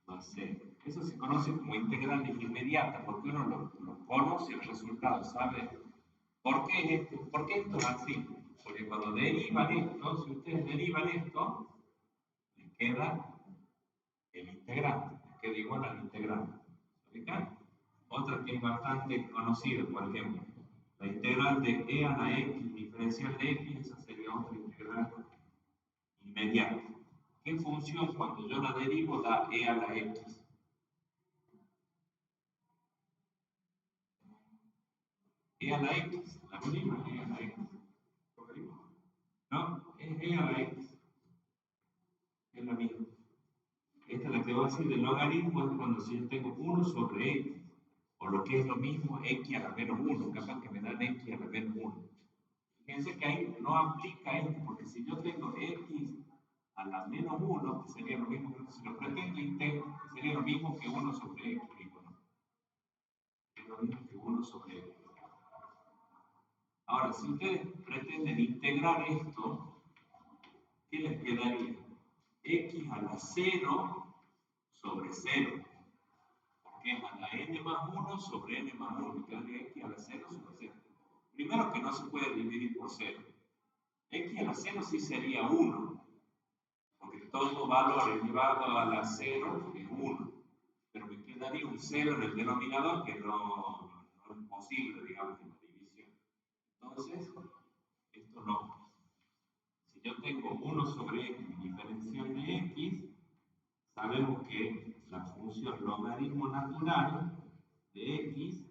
más c. Eso se conoce como integral inmediata, porque uno lo conoce el resultado, ¿sabe? ¿Por qué esto es así? Porque cuando derivan esto, si ustedes derivan esto, les queda el integrante, les queda igual al integrante. ¿Okay? Otra que es bastante conocida, por ejemplo, la integral de e a la x diferencial de x, esa sería otra integral inmediata. ¿Qué función cuando yo la derivo da e a la x? E a la x, la misma e a la x. ¿No? Es e a la x. Es la misma. Esta es la que va a ser del logaritmo, es cuando si yo tengo 1 sobre x. O lo que es lo mismo, x a la menos 1. Capaz que me dan x a la menos 1. Fíjense que ahí no aplica esto, porque si yo tengo x a la menos 1, que sería lo mismo que si lo pretendo integro, sería lo mismo que 1 sobre x. Es lo mismo que 1 sobre x. Ahora, si ustedes pretenden integrar esto, ¿qué les quedaría? X a la 0 sobre 0. Porque es a la n más 1 sobre n más 1. Quedaría x a la 0 sobre 0. Primero que no se puede dividir por 0. X a la 0 sí sería 1. Porque todo valor elevado a la 0 es 1. Pero me quedaría un 0 en el denominador que no es posible, digamos, en la división. Entonces, esto no. Si yo tengo 1 sobre x diferencial de x, sabemos que la función logaritmo natural de x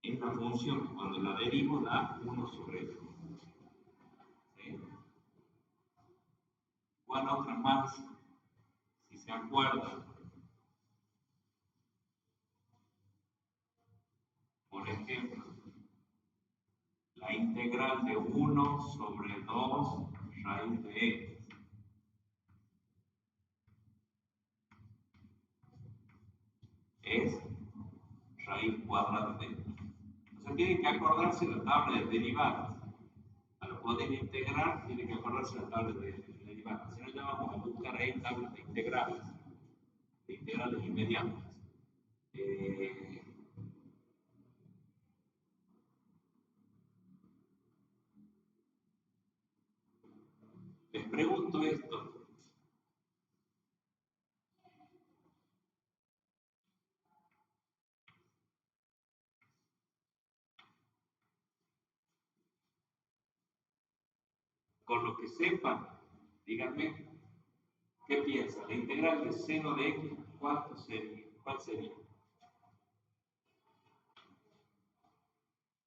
es la función que cuando la derivo da 1 sobre x. ¿Sí? ¿Cuál otra más? Si se acuerdan. Por ejemplo, la integral de 1 sobre 2 raíz de x. Es raíz cuadrada de x. Entonces tiene que acordarse la tabla de derivadas. Para poder integrar, tiene que acordarse la tabla de derivadas. Si no, ya vamos a buscar ahí tablas de integrales inmediatas. Les pregunto esto. Con lo que sepan, díganme, ¿qué piensan? La integral de seno de x, ¿cuánto sería? ¿Cuál sería?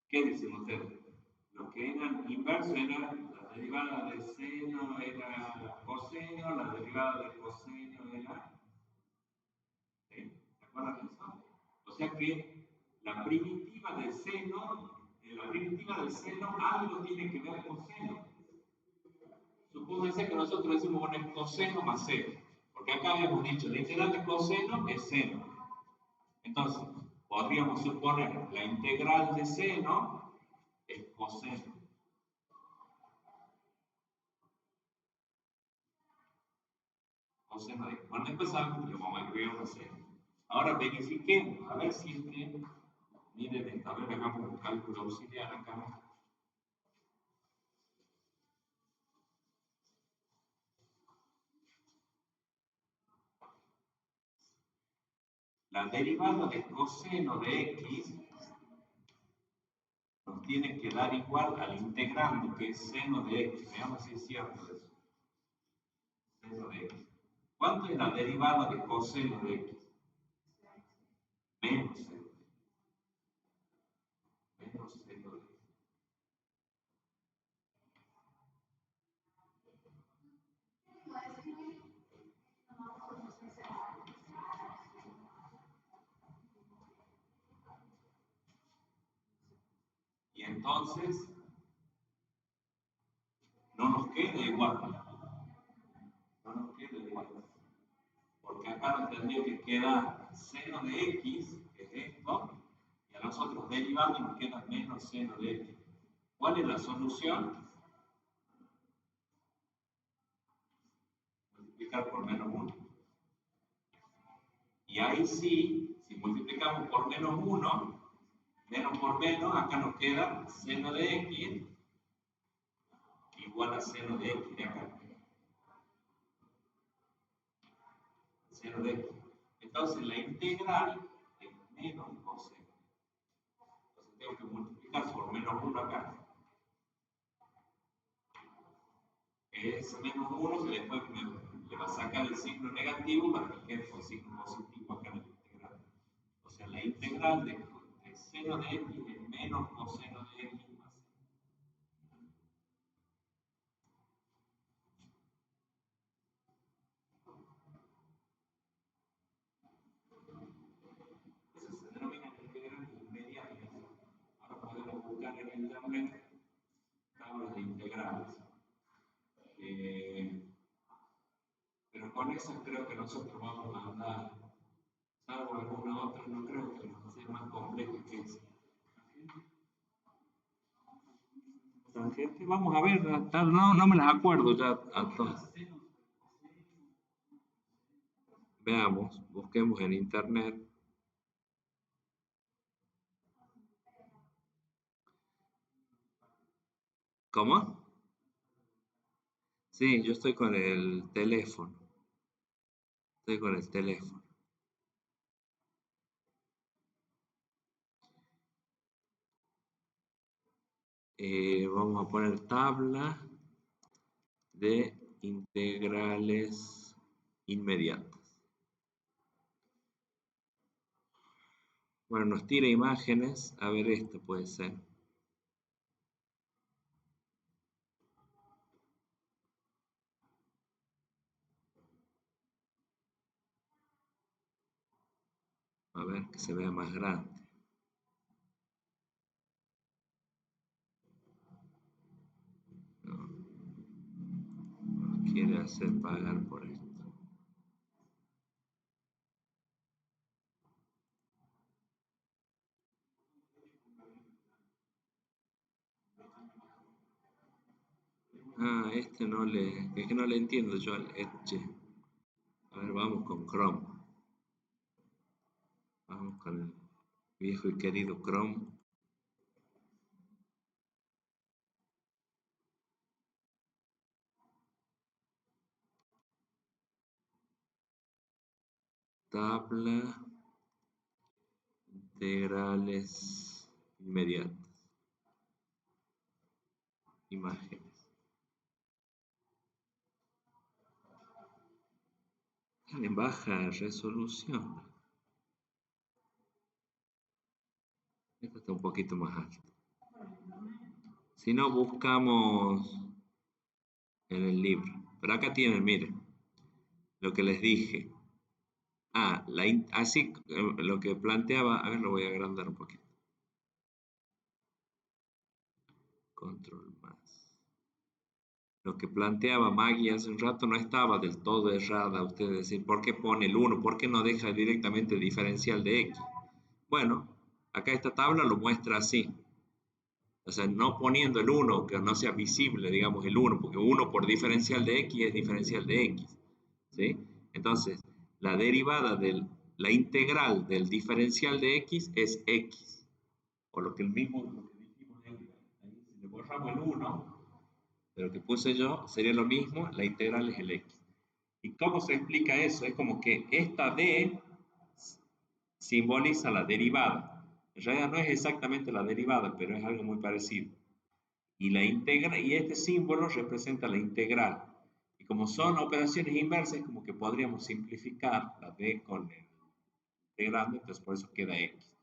¿Qué dicen ustedes? Lo que eran inverso era la derivada de seno era coseno, la derivada de coseno era... ¿Sí? ¿Se acuerdan de eso? O sea que la primitiva del seno, en la primitiva del seno algo tiene que ver con seno. Supónganse que nosotros decimos, bueno, es coseno más seno, porque acá habíamos dicho, la integral de coseno es seno. Entonces, podríamos suponer la integral de seno es coseno. Coseno de x. Bueno, después sabemos que lo vamos a agregar una seno. Ahora verifiquemos, a ver si es que, miren esta, a ver, hagamos un cálculo auxiliar acá. La derivada de coseno de x nos tiene que dar igual al integrando, que es seno de x. Veamos si es cierto eso. Seno de x. ¿Cuánto es la derivada de coseno de x? Menos seno. Menos seno de x. Y entonces, no nos queda igual. No nos queda igual. Porque acá nos tendría que quedar seno de x, que es esto, y a nosotros derivando nos queda menos seno de x. ¿Cuál es la solución? Multiplicar por menos 1. Y ahí sí, si multiplicamos por menos 1, menos por menos, acá nos queda seno de x igual a seno de x de acá. Seno de x. Entonces la integral es menos coseno. Entonces tengo que multiplicar por menos 1 acá. Ese menos 1 que después le va a sacar el signo negativo para que quede con signo positivo acá en la integral. O sea, la integral de seno de x es menos coseno de x más eso se denomina integral inmediata. Ahora podemos buscar en internet tablas de integrales. Pero con esas creo que nosotros vamos a andar, salvo alguna otra, no creo que sea más complejo que esa. Tangente, vamos a ver, no me las acuerdo ya a todas. Veamos, busquemos en internet. ¿Cómo? Sí, yo estoy con el teléfono. Estoy con el teléfono. Vamos a poner tabla de integrales inmediatas. Bueno, nos tira imágenes. A ver, esto puede ser. A ver, que se vea más grande. quiere hacer pagar por esto. Ah, este no le, es que no le entiendo yo al Edge. A ver, vamos con Chrome. Vamos con el viejo y querido Chrome. Tabla. Integrales inmediatas. Imágenes. Tienen baja resolución. Esta está un poquito más alta. Si no, buscamos en el libro. Pero acá tienen, miren, lo que les dije. Ah, así lo que planteaba, a ver, lo voy a agrandar un poquito. Control más. Lo que planteaba Maggie hace un rato no estaba del todo errada. Ustedes decir, ¿por qué pone el 1? ¿Por qué no deja directamente el diferencial de x? Bueno, acá esta tabla lo muestra así. O sea, no poniendo el 1, que no sea visible, digamos, el 1, porque 1 por diferencial de x es diferencial de x. ¿Sí? Entonces, la derivada la integral del diferencial de x es x. O lo que dijimos ahí, si le borramos el 1, de lo que puse yo, sería lo mismo, la integral es el x. ¿Y cómo se explica eso? Es como que esta d simboliza la derivada. En realidad no es exactamente la derivada, pero es algo muy parecido. Y este símbolo representa la integral. Y como son operaciones inversas, como que podríamos simplificar la d con el integrando, entonces por eso queda x.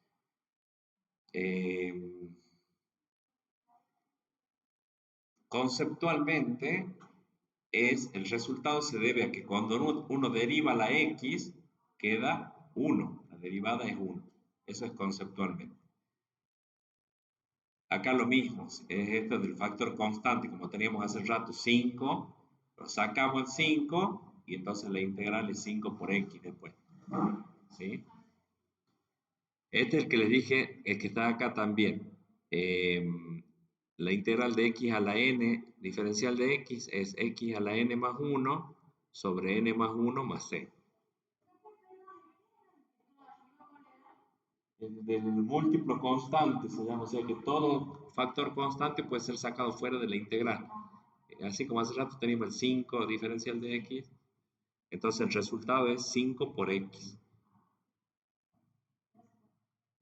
Conceptualmente, el resultado se debe a que cuando uno deriva la x, queda 1. La derivada es 1. Eso es conceptualmente. Acá lo mismo, es esto del factor constante, como teníamos hace rato, 5, lo sacamos el 5 y entonces la integral es 5 por x después. ¿Sí? Este es el que les dije, el que está acá también. La integral de x a la n diferencial de x es x a la n más 1 sobre n más 1 más c. Del múltiplo constante se llama, o sea que todo factor constante puede ser sacado fuera de la integral. Así como hace rato teníamos el 5 diferencial de x, entonces el resultado es 5 por x.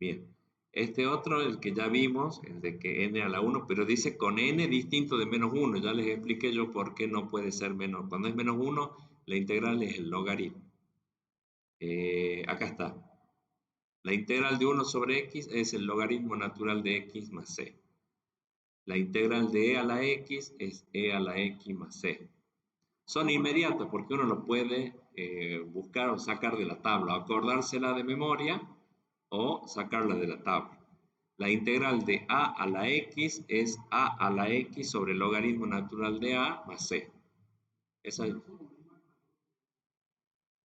Bien, este otro, el que ya vimos, es de que n a la 1, pero dice con n distinto de menos 1. Ya les expliqué yo por qué no puede ser menos. Cuando es menos 1, la integral es el logaritmo. Acá está. La integral de 1 sobre x es el logaritmo natural de x más c. La integral de e a la x es e a la x más c. Son inmediatas porque uno lo puede buscar o sacar de la tabla, acordársela de memoria o sacarla de la tabla. La integral de a la x es a a la x sobre el logaritmo natural de a más c.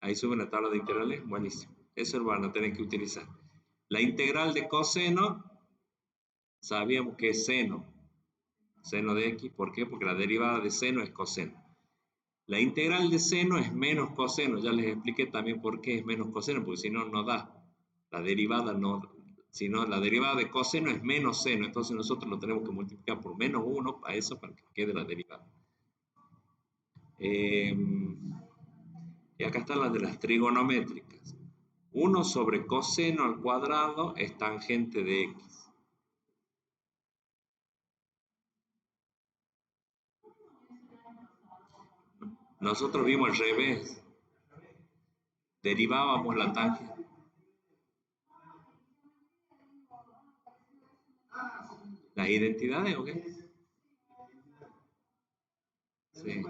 Ahí sube la tabla de integrales, buenísimo. Eso lo van a tener que utilizar. La integral de coseno, sabíamos que es seno. Seno de x, ¿por qué? Porque la derivada de seno es coseno. La integral de seno es menos coseno. Ya les expliqué también por qué es menos coseno, porque si no, no da. La derivada no, sino la derivada de coseno es menos seno. Entonces nosotros lo tenemos que multiplicar por menos 1 a eso para que quede la derivada. Y acá están las de las trigonométricas. 1 sobre coseno al cuadrado es tangente de x. Nosotros vimos al revés. Derivábamos la tangente. ¿Las identidades o qué? Sí.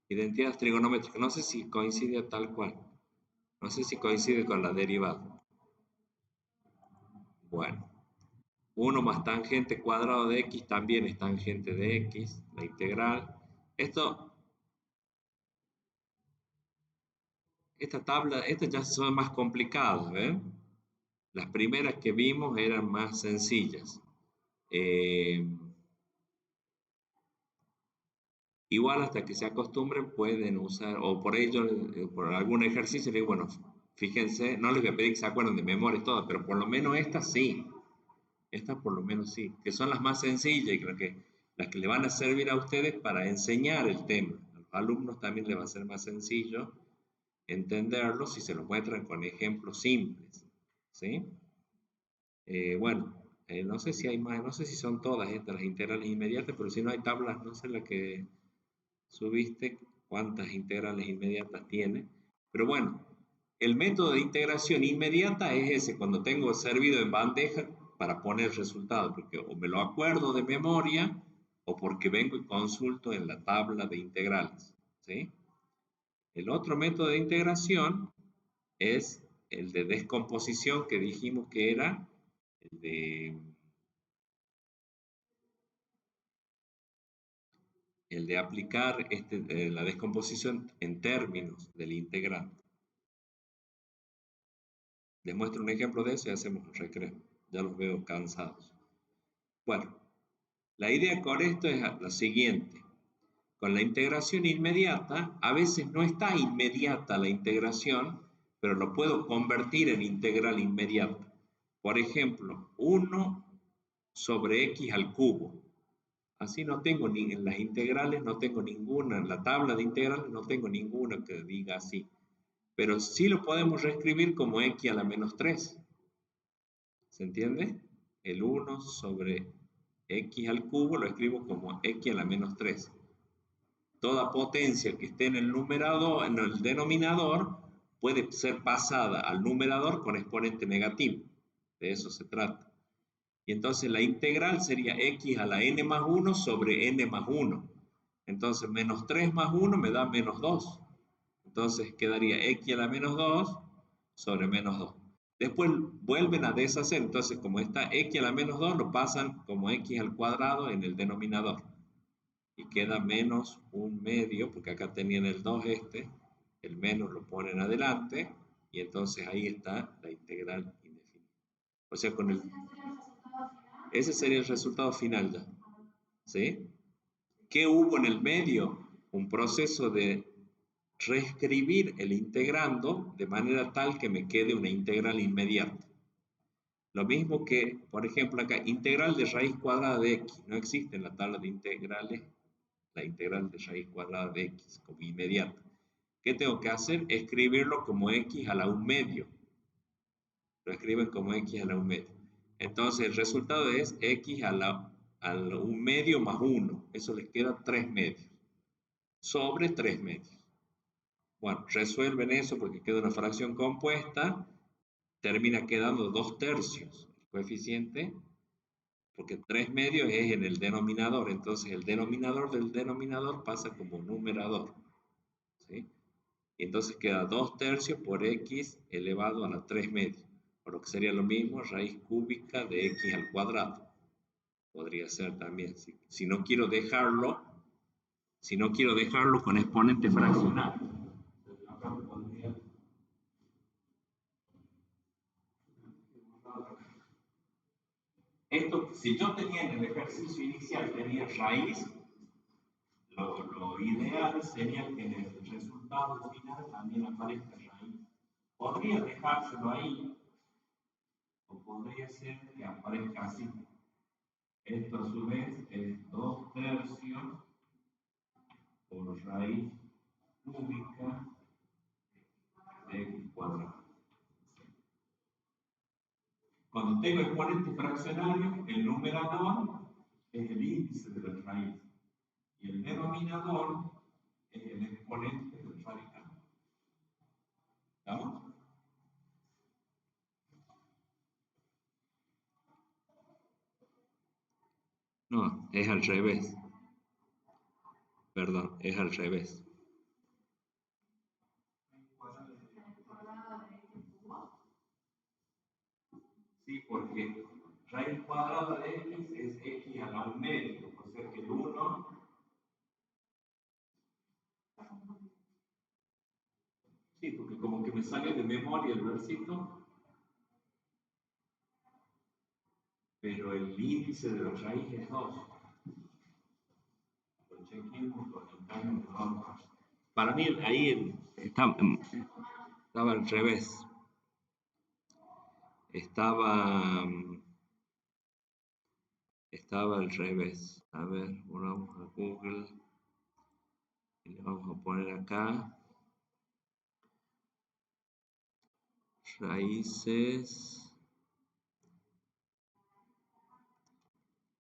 Identidades trigonométricas. No sé si coincide tal cual. No sé si coincide con la derivada. Bueno, 1 más tangente cuadrado de x también es tangente de x, la integral. Esta tabla, estas ya son más complicadas, ¿ven? Las primeras que vimos eran más sencillas. Igual hasta que se acostumbren pueden usar, o por ello, por algún ejercicio, digo, bueno, fíjense, no les voy a pedir que se acuerden de memoria y todo, pero por lo menos estas sí. Estas por lo menos sí, que son las más sencillas y creo que las que le van a servir a ustedes para enseñar el tema. A los alumnos también les va a ser más sencillo entenderlo si se lo muestran con ejemplos simples. ¿Sí? Bueno, no sé si hay más, no sé si son todas estas las integrales inmediatas, pero si no hay tablas, no sé la que subiste, cuántas integrales inmediatas tiene. Pero bueno, el método de integración inmediata es ese, cuando tengo servido en bandeja para poner el resultado, porque o me lo acuerdo de memoria o porque vengo y consulto en la tabla de integrales. ¿Sí? El otro método de integración es el de descomposición que dijimos que era el de aplicar la descomposición en términos del integrante. Les muestro un ejemplo de eso y hacemos un recreo. Ya los veo cansados. Bueno, la idea con esto es la siguiente. Con la integración inmediata, a veces no está inmediata la integración, pero lo puedo convertir en integral inmediata. Por ejemplo, 1 sobre x al cubo. Así no tengo ni en las integrales, no tengo ninguna, en la tabla de integrales no tengo ninguna que diga así. Pero sí lo podemos reescribir como x a la menos 3. ¿Se entiende? El 1 sobre x al cubo lo escribo como x a la menos 3. Toda potencia que esté en el numerador, en el denominador, puede ser pasada al numerador con exponente negativo. De eso se trata. Y entonces la integral sería x a la n más 1 sobre n más 1. Entonces menos 3 más 1 me da menos 2. Entonces quedaría x a la menos 2 sobre menos 2. Después vuelven a deshacer, entonces como está x a la menos 2 lo pasan como x al cuadrado en el denominador. Y queda menos un medio, porque acá tenían el 2 el menos lo ponen adelante, y entonces ahí está la integral indefinida. O sea, con el... Ese sería el resultado final ya. ¿Sí? ¿Qué hubo en el medio? Un proceso de reescribir el integrando de manera tal que me quede una integral inmediata. Lo mismo que, por ejemplo, acá, integral de raíz cuadrada de x. No existe en la tabla de integrales la integral de raíz cuadrada de x como inmediata. ¿Qué tengo que hacer? Escribirlo como x a la 1 medio. Lo escriben como x a la 1 medio. Entonces el resultado es x a la 1 medio más 1. Eso les queda 3 medios. Sobre 3 medios. Bueno, resuelven eso porque queda una fracción compuesta. Termina quedando 2 tercios. El coeficiente, porque 3 medios es en el denominador. Entonces el denominador del denominador pasa como numerador. ¿Sí? Y entonces queda 2 tercios por x elevado a la 3 medios. Por lo que sería lo mismo, raíz cúbica de x al cuadrado. Podría ser también. Si no quiero dejarlo con exponente fraccionario. Esto, si yo tenía en el ejercicio inicial, tenía raíz, lo ideal sería que en el resultado final también aparezca raíz. Podría dejárselo ahí, o podría ser que aparezca así. Esto a su vez es 2 tercios por raíz cúbica de x cuadrado. Cuando tengo exponente fraccionario, el numerador es el índice de la raíz y el denominador es el exponente del radical. ¿Estamos? No, es al revés. Perdón, es al revés. Sí, porque raíz cuadrada de x es x a la 1/2, o sea que el 1... Sí, porque como que me sale de memoria el versito, pero el índice de la raíz es 2. Lo chequeemos con el cambio de 2. Para mí ahí estaba al revés. Estaba al revés. A ver, vamos a Google y le vamos a poner acá raíces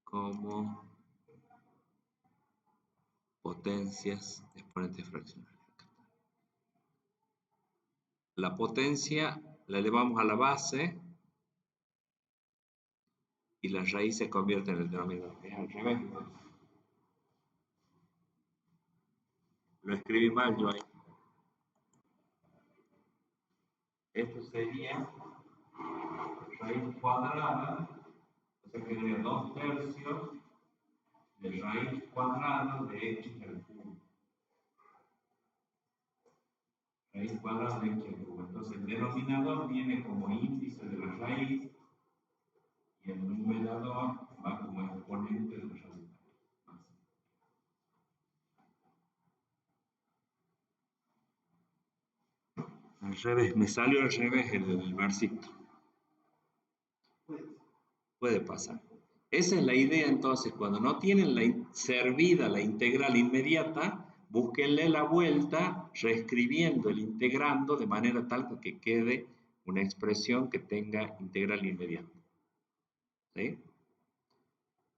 como potencias de exponentes fraccionarios. La potencia la elevamos a la base y la raíz se convierte en el denominador. Es al revés. Lo escribí mal yo ahí. Esto sería raíz cuadrada, o sea que sería 2/3 de raíz cuadrada de x al cubo. Raíz cuadrada de x al cubo. Entonces el denominador viene como índice de la raíz y el numerador va como exponente de la raíz. Al revés, me salió al revés el versito. Puede pasar. Esa es la idea entonces, cuando no tienen servida la integral inmediata, búsquenle la vuelta reescribiendo el integrando de manera tal que quede una expresión que tenga integral inmediata. ¿Sí?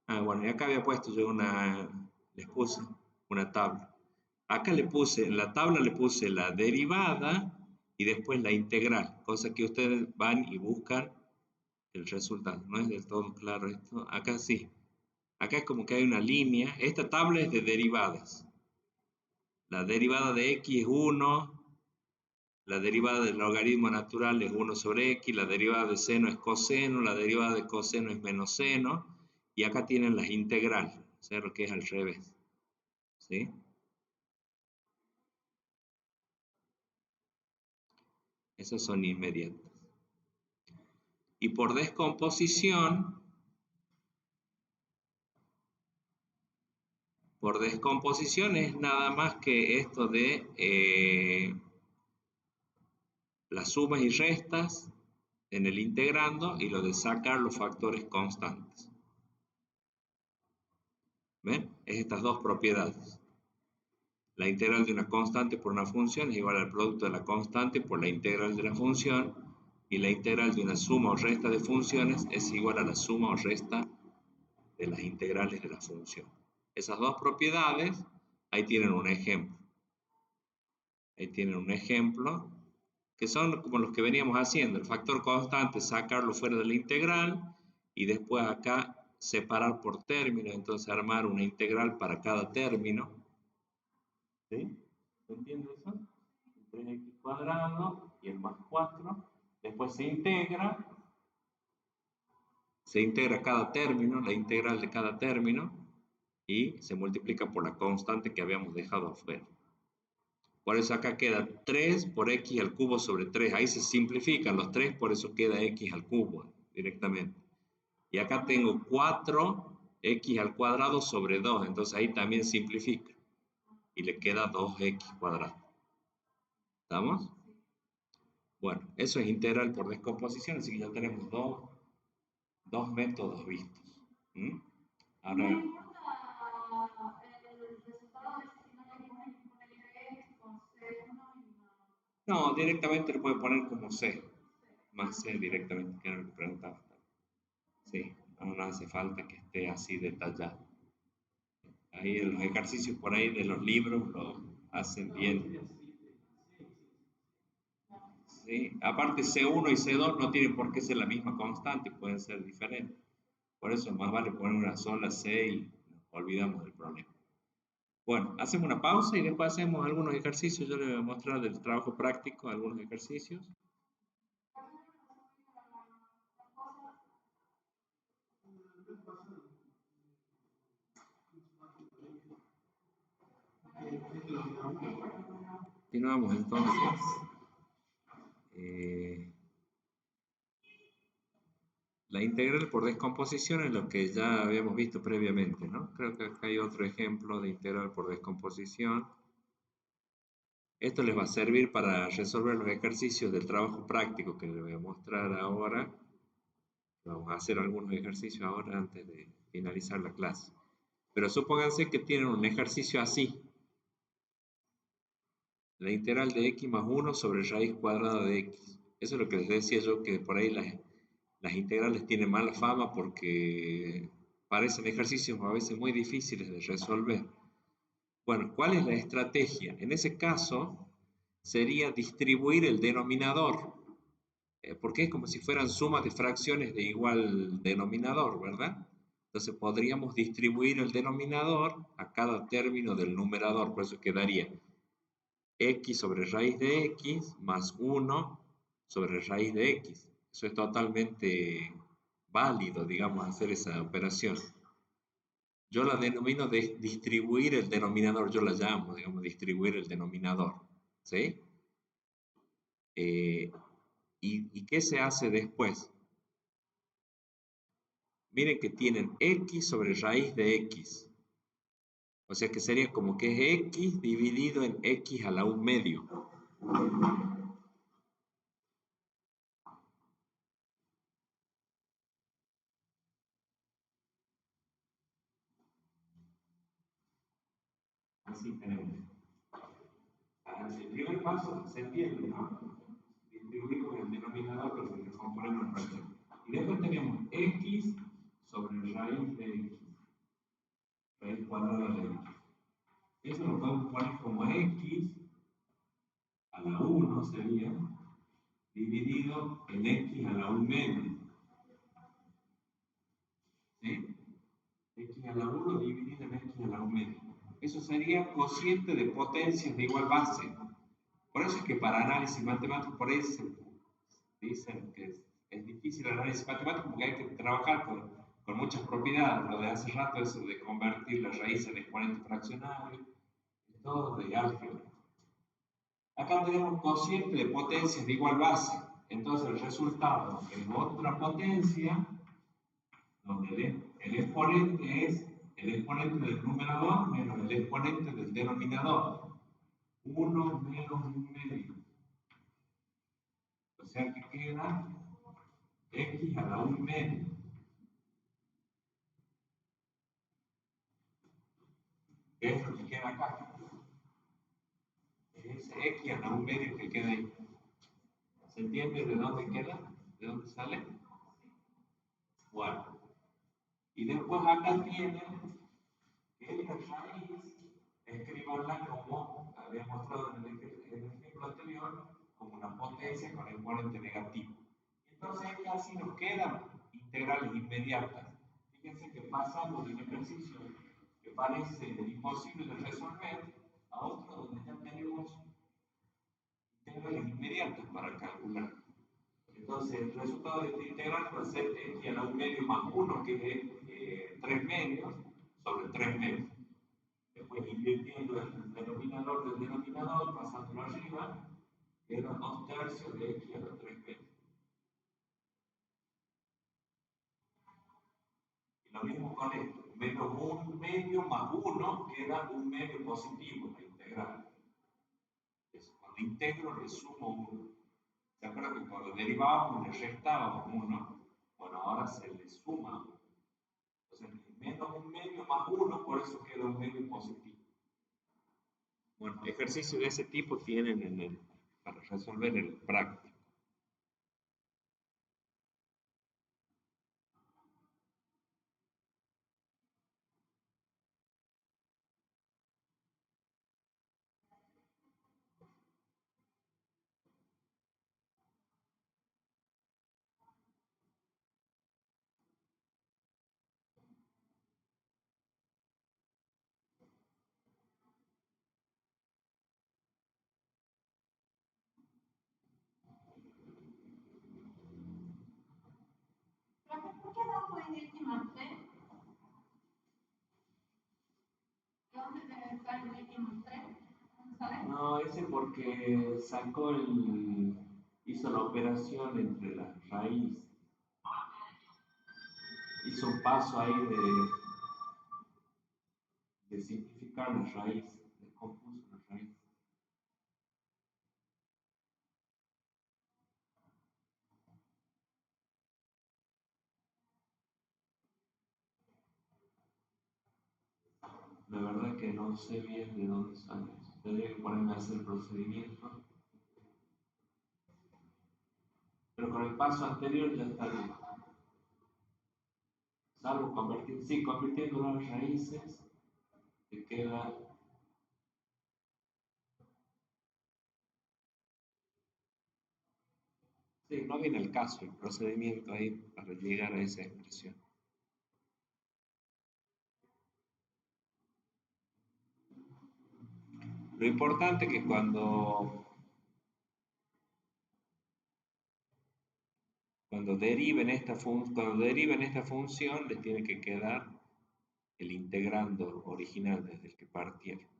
Bueno, y acá había puesto yo les puse una tabla. Acá en la tabla le puse la derivada y después la integral, cosa que ustedes van y buscan el resultado. No es del todo claro esto. Acá sí. Acá es como que hay una línea. Esta tabla es de derivadas. La derivada de x es 1. La derivada del logaritmo natural es 1 sobre x. La derivada de seno es coseno. La derivada de coseno es menos seno. Y acá tienen las integrales. O sea, lo que es al revés. ¿Sí? Esas son inmediatas. Y por descomposición, es nada más que esto de las sumas y restas en el integrando y lo de sacar los factores constantes. ¿Ven? Es estas dos propiedades. La integral de una constante por una función es igual al producto de la constante por la integral de la función, y la integral de una suma o resta de funciones es igual a la suma o resta de las integrales de la función. Esas dos propiedades, ahí tienen un ejemplo. Ahí tienen un ejemplo, que son como los que veníamos haciendo. El factor constante, sacarlo fuera de la integral, y después acá separar por término, entonces armar una integral para cada término. ¿Sí? ¿Se entiende eso? 3x cuadrado y el más 4. Después se integra cada término, la integral de cada término, y se multiplica por la constante que habíamos dejado afuera. Por eso acá queda 3 por x al cubo sobre 3. Ahí se simplifican los 3, por eso queda x al cubo directamente. Y acá tengo 4x al cuadrado sobre 2. Entonces ahí también simplifica. Y le queda 2x cuadrado. ¿Estamos? Bueno, eso es integral por descomposición. Así que ya tenemos dos métodos vistos. Ahora... No, directamente lo puede poner como C, más C directamente, que era lo que preguntaba. Sí, no hace falta que esté así detallado. Ahí los ejercicios por ahí de los libros lo hacen bien. ¿Sí? Aparte C1 y C2 no tienen por qué ser la misma constante, pueden ser diferentes. Por eso más vale poner una sola C y nos olvidamos del problema. Bueno, hacemos una pausa y después hacemos algunos ejercicios. Yo les voy a mostrar del trabajo práctico algunos ejercicios. Continuamos entonces. La integral por descomposición es lo que ya habíamos visto previamente, ¿no? Creo que acá hay otro ejemplo de integral por descomposición. Esto les va a servir para resolver los ejercicios del trabajo práctico que les voy a mostrar ahora. Vamos a hacer algunos ejercicios ahora antes de finalizar la clase. Pero supónganse que tienen un ejercicio así. La integral de x más 1 sobre raíz cuadrada de x. Eso es lo que les decía yo, que por ahí las integrales tienen mala fama porque parecen ejercicios a veces muy difíciles de resolver. Bueno, ¿cuál es la estrategia? En ese caso, sería distribuir el denominador, porque es como si fueran sumas de fracciones de igual denominador, ¿verdad? Entonces podríamos distribuir el denominador a cada término del numerador, por eso quedaría x sobre raíz de x más 1 sobre raíz de x. Eso es totalmente válido, digamos, hacer esa operación. Yo la denomino de distribuir el denominador, yo la llamo, digamos, distribuir el denominador. ¿Sí? ¿Y qué se hace después? Miren que tienen x sobre raíz de x. O sea que sería como que es x dividido en x a la 1 medio. Así tenemos. El primer paso se entiende, ¿no? Distribuimos el denominador, pero se descomponemos en fracción. Y después tenemos x sobre raíz de x. Raíz cuadrada de x. Eso lo podemos poner como x a la 1 sería dividido en x a la 1 medio. ¿Sí? X a la 1 dividido en x a la 1 medio. Eso sería cociente de potencias de igual base. Por eso es que para análisis matemático, por ahí se dicen que es difícil el análisis matemático porque hay que trabajar con muchas propiedades. Lo de hace rato, eso de convertir la raíz en exponente fraccionario, es todo de álgebra. Acá tenemos cociente de potencias de igual base. Entonces el resultado es otra potencia donde el exponente es el exponente del numerador menos el exponente del denominador. 1 menos 1 medio. O sea que queda x a la 1 medio. ¿Qué es lo que queda acá? Es x a la 1 medio que queda ahí. ¿Se entiende de dónde queda? ¿De dónde sale? Bueno. Y después acá tienen que esta raíz, escribanla como había mostrado en el ejemplo anterior, como una potencia con exponente negativo. Entonces así nos quedan integrales inmediatas. Fíjense que pasamos de un ejercicio que parece imposible de resolver a otro donde ya tenemos integrales inmediatas para calcular. Entonces el resultado de esta integral va a ser x a la 1 medio más 1, que es 3 medios, sobre 3 medios. Después invirtiendo el denominador del denominador, pasándolo arriba, queda 2 tercios de x a la 3 medios. Y lo mismo con esto, menos 1 medio más 1 queda 1 medio positivo en la integral. Cuando integro le sumo 1. ¿Se acuerdan que cuando derivábamos le restábamos 1? Bueno, ahora se le suma 1. Entonces, menos 1 medio más 1, por eso queda 1 medio positivo. Bueno, ejercicios de ese tipo tienen para resolver el práctico. ¿Por qué abajo es x más 3? ¿Dónde debe estar el x más 3? No, ese porque hizo la operación entre las raíces. Hizo un paso ahí de simplificar las raíces, descompuso las raíces. La verdad que no sé bien de dónde sale eso. Tendría que ponerme a hacer el procedimiento. Pero con el paso anterior ya está bien. Salvo convirtiendo las raíces, te queda. Sí, no viene el caso, el procedimiento ahí para llegar a esa expresión. Lo importante es que cuando deriven esta función, les tiene que quedar el integrando original desde el que partieron.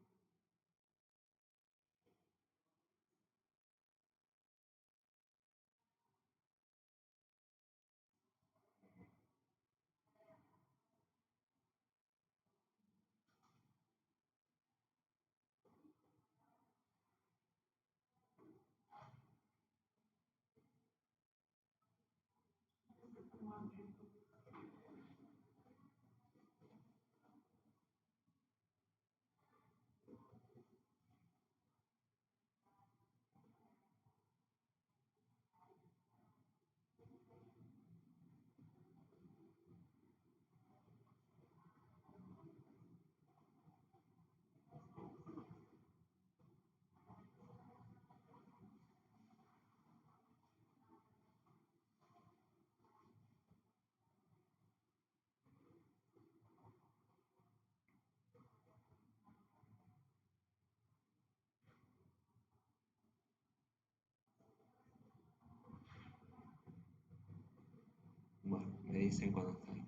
Bueno, me dicen cuando está ahí.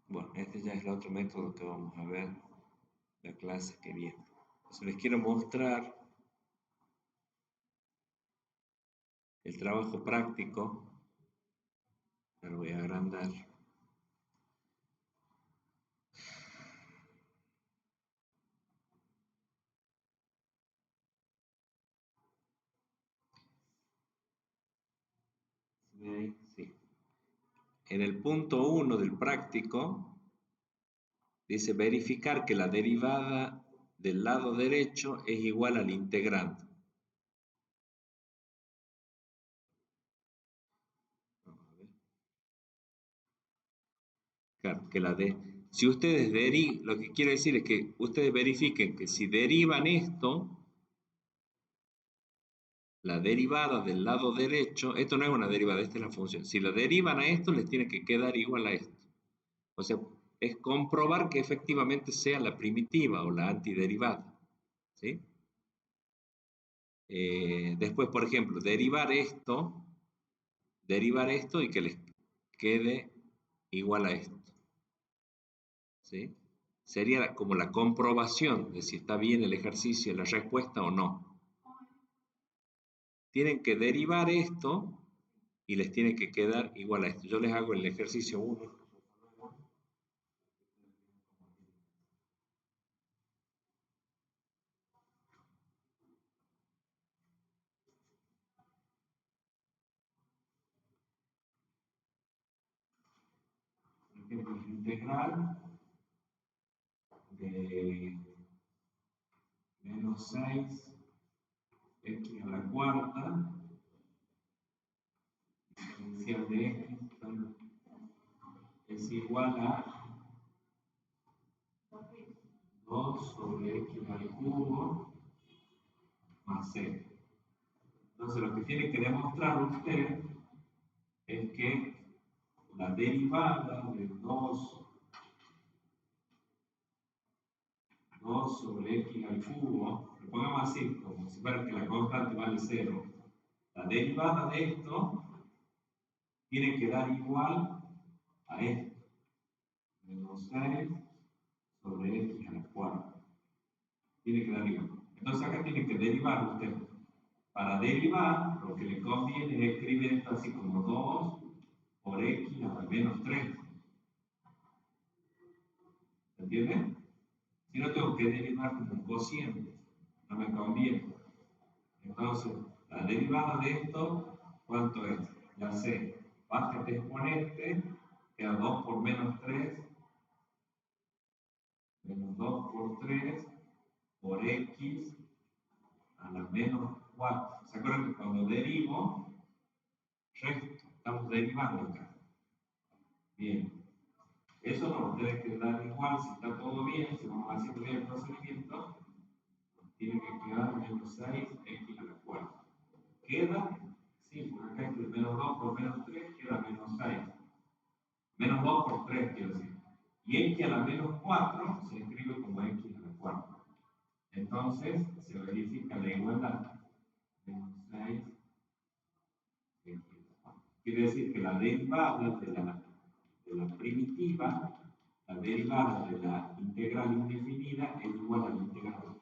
Bueno, este ya es el otro método que vamos a ver la clase que viene. Entonces les quiero mostrar el trabajo práctico. Lo voy a agrandar. ¿Se ve ahí? Sí. En el punto 1 del práctico dice verificar que la derivada del lado derecho es igual al integrando. Vamos a ver. Claro, si ustedes lo que quiero decir es que ustedes verifiquen que si derivan esto, la derivada del lado derecho, esto no es una derivada, esta es la función. Si la derivan a esto, les tiene que quedar igual a esto. O sea, es comprobar que efectivamente sea la primitiva o la antiderivada. ¿Sí? Después, por ejemplo, derivar esto y que les quede igual a esto. ¿Sí? Sería como la comprobación de si está bien el ejercicio, la respuesta o no. Tienen que derivar esto y les tiene que quedar igual a esto. Yo les hago el ejercicio 1. Integral de menos 6 x a la cuarta, diferencial de x es igual a 2 sobre x al cubo más c. Entonces lo que tiene que demostrar usted es que la derivada de 2 sobre x al cubo, lo pongamos así, como si fuera que la constante vale 0. La derivada de esto tiene que dar igual a esto. menos 6 sobre x a la cuarta. Tiene que dar igual. Entonces acá tiene que derivar usted. Para derivar, lo que le conviene es escribir esto así como 2 por x a la menos 3. ¿Entienden? Si no, tengo que derivar como un cociente. No me conviene. Entonces, la derivada de esto, ¿cuánto es? Ya sé. Baja este exponente, queda 2 por menos 3, menos 2 por 3, por x a la menos 4. ¿Se acuerdan que cuando derivo, resto? Estamos derivando acá. Bien. Eso nos tiene que dar igual, si está todo bien, si vamos haciendo bien el procedimiento, tiene que quedar menos 6x a la cuarta. ¿Queda? Sí, porque acá entre menos 2 por menos 3 queda menos 6. Menos 2 por 3 quiero decir. Y x a la menos 4 se escribe como x a la cuarta. Entonces se verifica la igualdad. Menos 6 x a la cuarta. Quiere decir que la derivada de la primitiva, la derivada de la integral indefinida es igual a la integral.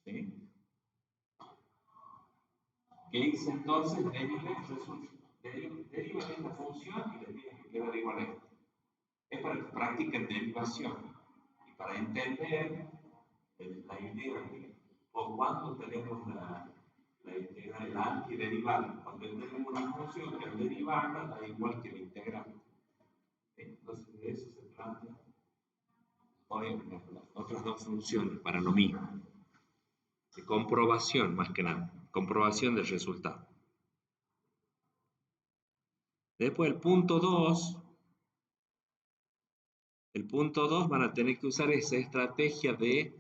¿Sí? ¿Qué hice entonces? Deriva esta función y le tiene que quedar igual a esto. Es para que practiquen derivación y para entender la idea de por cuánto tenemos la integral, la antiderivada. Cuando tenemos una función que al derivarla da igual que la integral. Entonces de eso se trata hoy las otras dos funciones para lo mismo. De comprobación más que nada. Comprobación del resultado. Después el punto 2. El punto 2 van a tener que usar esa estrategia de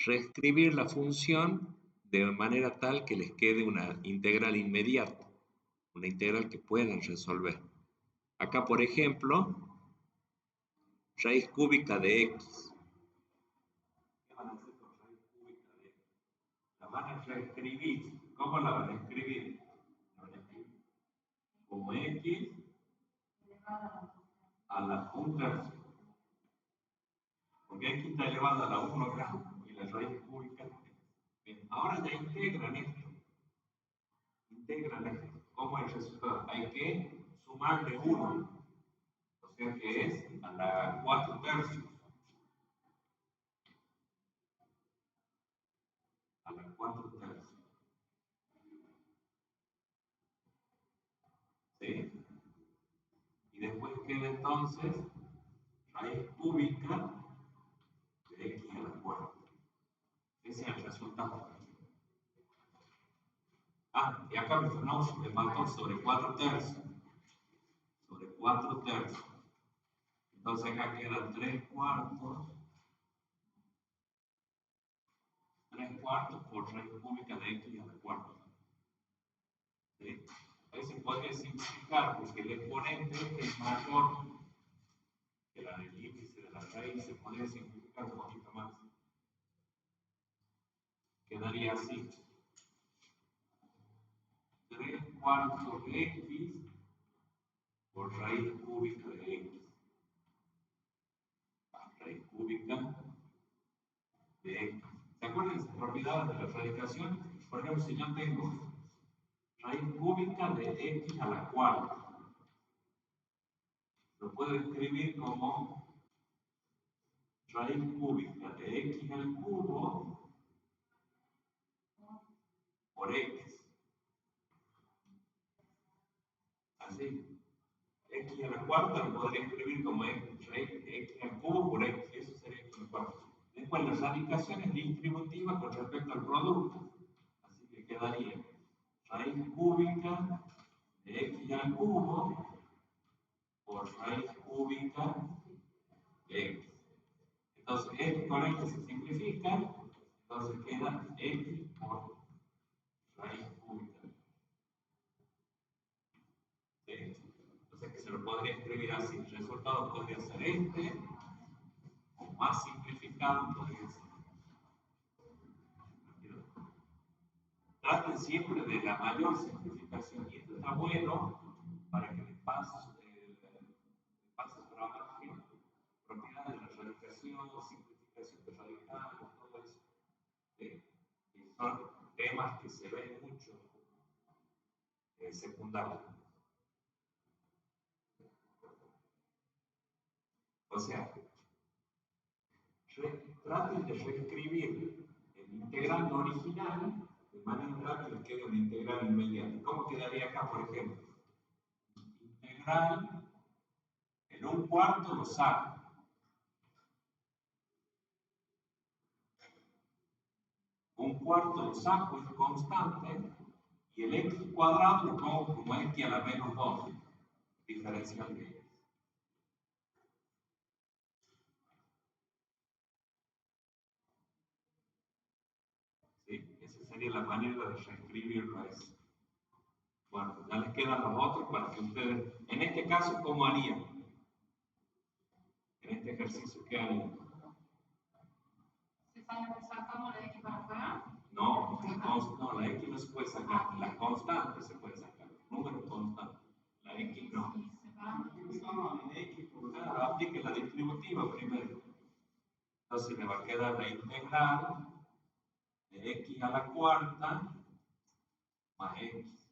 reescribir la función de manera tal que les quede una integral inmediata, una integral que puedan resolver. Acá, por ejemplo, raíz cúbica de x. ¿Qué van a hacer con raíz cúbica de x? La van a reescribir. ¿Cómo la van a escribir? La van a escribir como x a la 1/3. Porque x está elevada a la 1 acá y la raíz cúbica. Bien, ahora ya integran esto. Integran esto. ¿Cómo es el resultado? Hay que sumarle 1. O sea que es a la 4/3. A la 4/3. ¿Sí? Y después queda entonces raíz cúbica de x a la 4. Ese es el resultado. Ah, y acá me faltó sobre 4/3. Sobre 4/3. Entonces acá quedan 3/4. 3/4 por raíz cúbica de x a la 4. ¿Sí? Ahí se podría simplificar porque el exponente es mayor que el índice de la raíz, se podría simplificar un poquito más. Quedaría así. 3/4 de x por raíz cúbica de x. Raíz cúbica de x. ¿Se acuerdan de las propiedades de la radicación? Por ejemplo, si yo tengo raíz cúbica de x a la 4, lo puedo escribir como raíz cúbica de x al cubo por x. Así. X a la cuarta lo podría escribir como x al cubo por x. Eso sería x a la cuarta. Después la radicación es distributiva con respecto al producto. Así que quedaría raíz cúbica de x al cubo por raíz cúbica de x. Entonces, x con x se simplifica, entonces queda x por raíz cúbica. ¿Sí? Entonces, que se lo podría escribir así. El resultado podría ser este, o más simplificado podría ser. Traten siempre de la mayor simplificación, y esto está bueno para que les pase trabajo simplificación de radicales, todo eso. ¿Sí? Y son temas que se ven mucho en secundaria. O sea, traten de reescribir el integral original de manera que les quede un integral inmediato. ¿Cómo quedaría acá, por ejemplo? Integral en 1/4 lo saco. Un cuarto lo saco, es constante, y el x cuadrado lo pongo como x a la menos 2, diferencial de x. ¿Sí? Esa sería la manera de reescribirlo a eso. Bueno, ya les quedan los otros para que ustedes, en este caso, ¿cómo harían? En este ejercicio, ¿qué harían? ¿Sacamos la x para afuera? No, la x no se puede sacar, la constante se puede sacar, número constante. La x no. Claro, aplique la distributiva primero. Entonces me va a quedar la integral de x a la cuarta más x.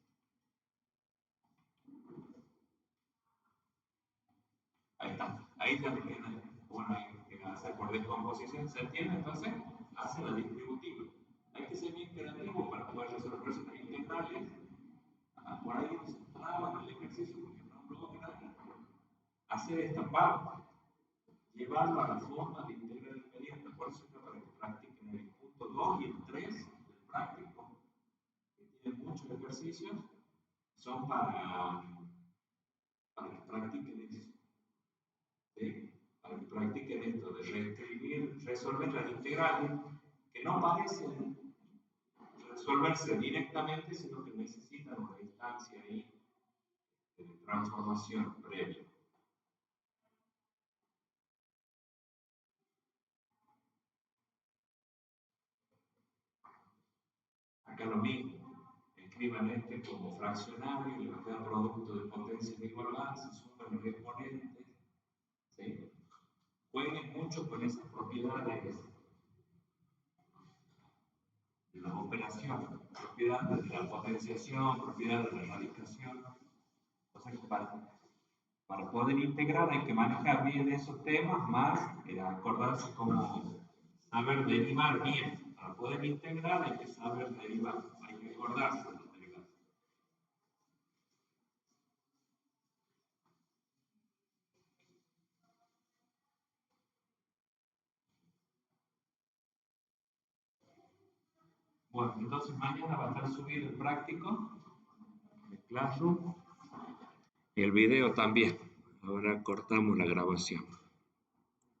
Ahí está. Ahí ya me queda. Bueno, hay que hacer por descomposición. ¿Se entiende? Entonces, hace la distributiva. Hay que ser bien creativo para poder resolver las integrales. Por ahí nos centraba en el ejercicio porque no logra hacer esta parte. Llevarlo a la forma de integral inmediata. Por eso es para que practiquen el punto 2 y el 3 del práctico, que tienen muchos ejercicios, son para que practiquen eso. ¿Sí? Para que practiquen esto de reescribir, resolver las integrales que no parecen resolverse directamente, sino que necesitan una instancia ahí de transformación previa. Acá lo mismo, escriban este como fraccionario, le va a quedar producto de potencia de igualdad, se suman los exponentes. ¿Sí? Jueguen mucho con esas propiedades de las operaciones, propiedades de la potenciación, propiedades de la radicación. O sea que para poder integrar hay que manejar bien esos temas, más acordarse cómo saber derivar bien. Para poder integrar hay que saber derivar, hay que acordarse de los derivados. Bueno, entonces mañana va a estar subido el práctico, el Classroom, y el video también. Ahora cortamos la grabación.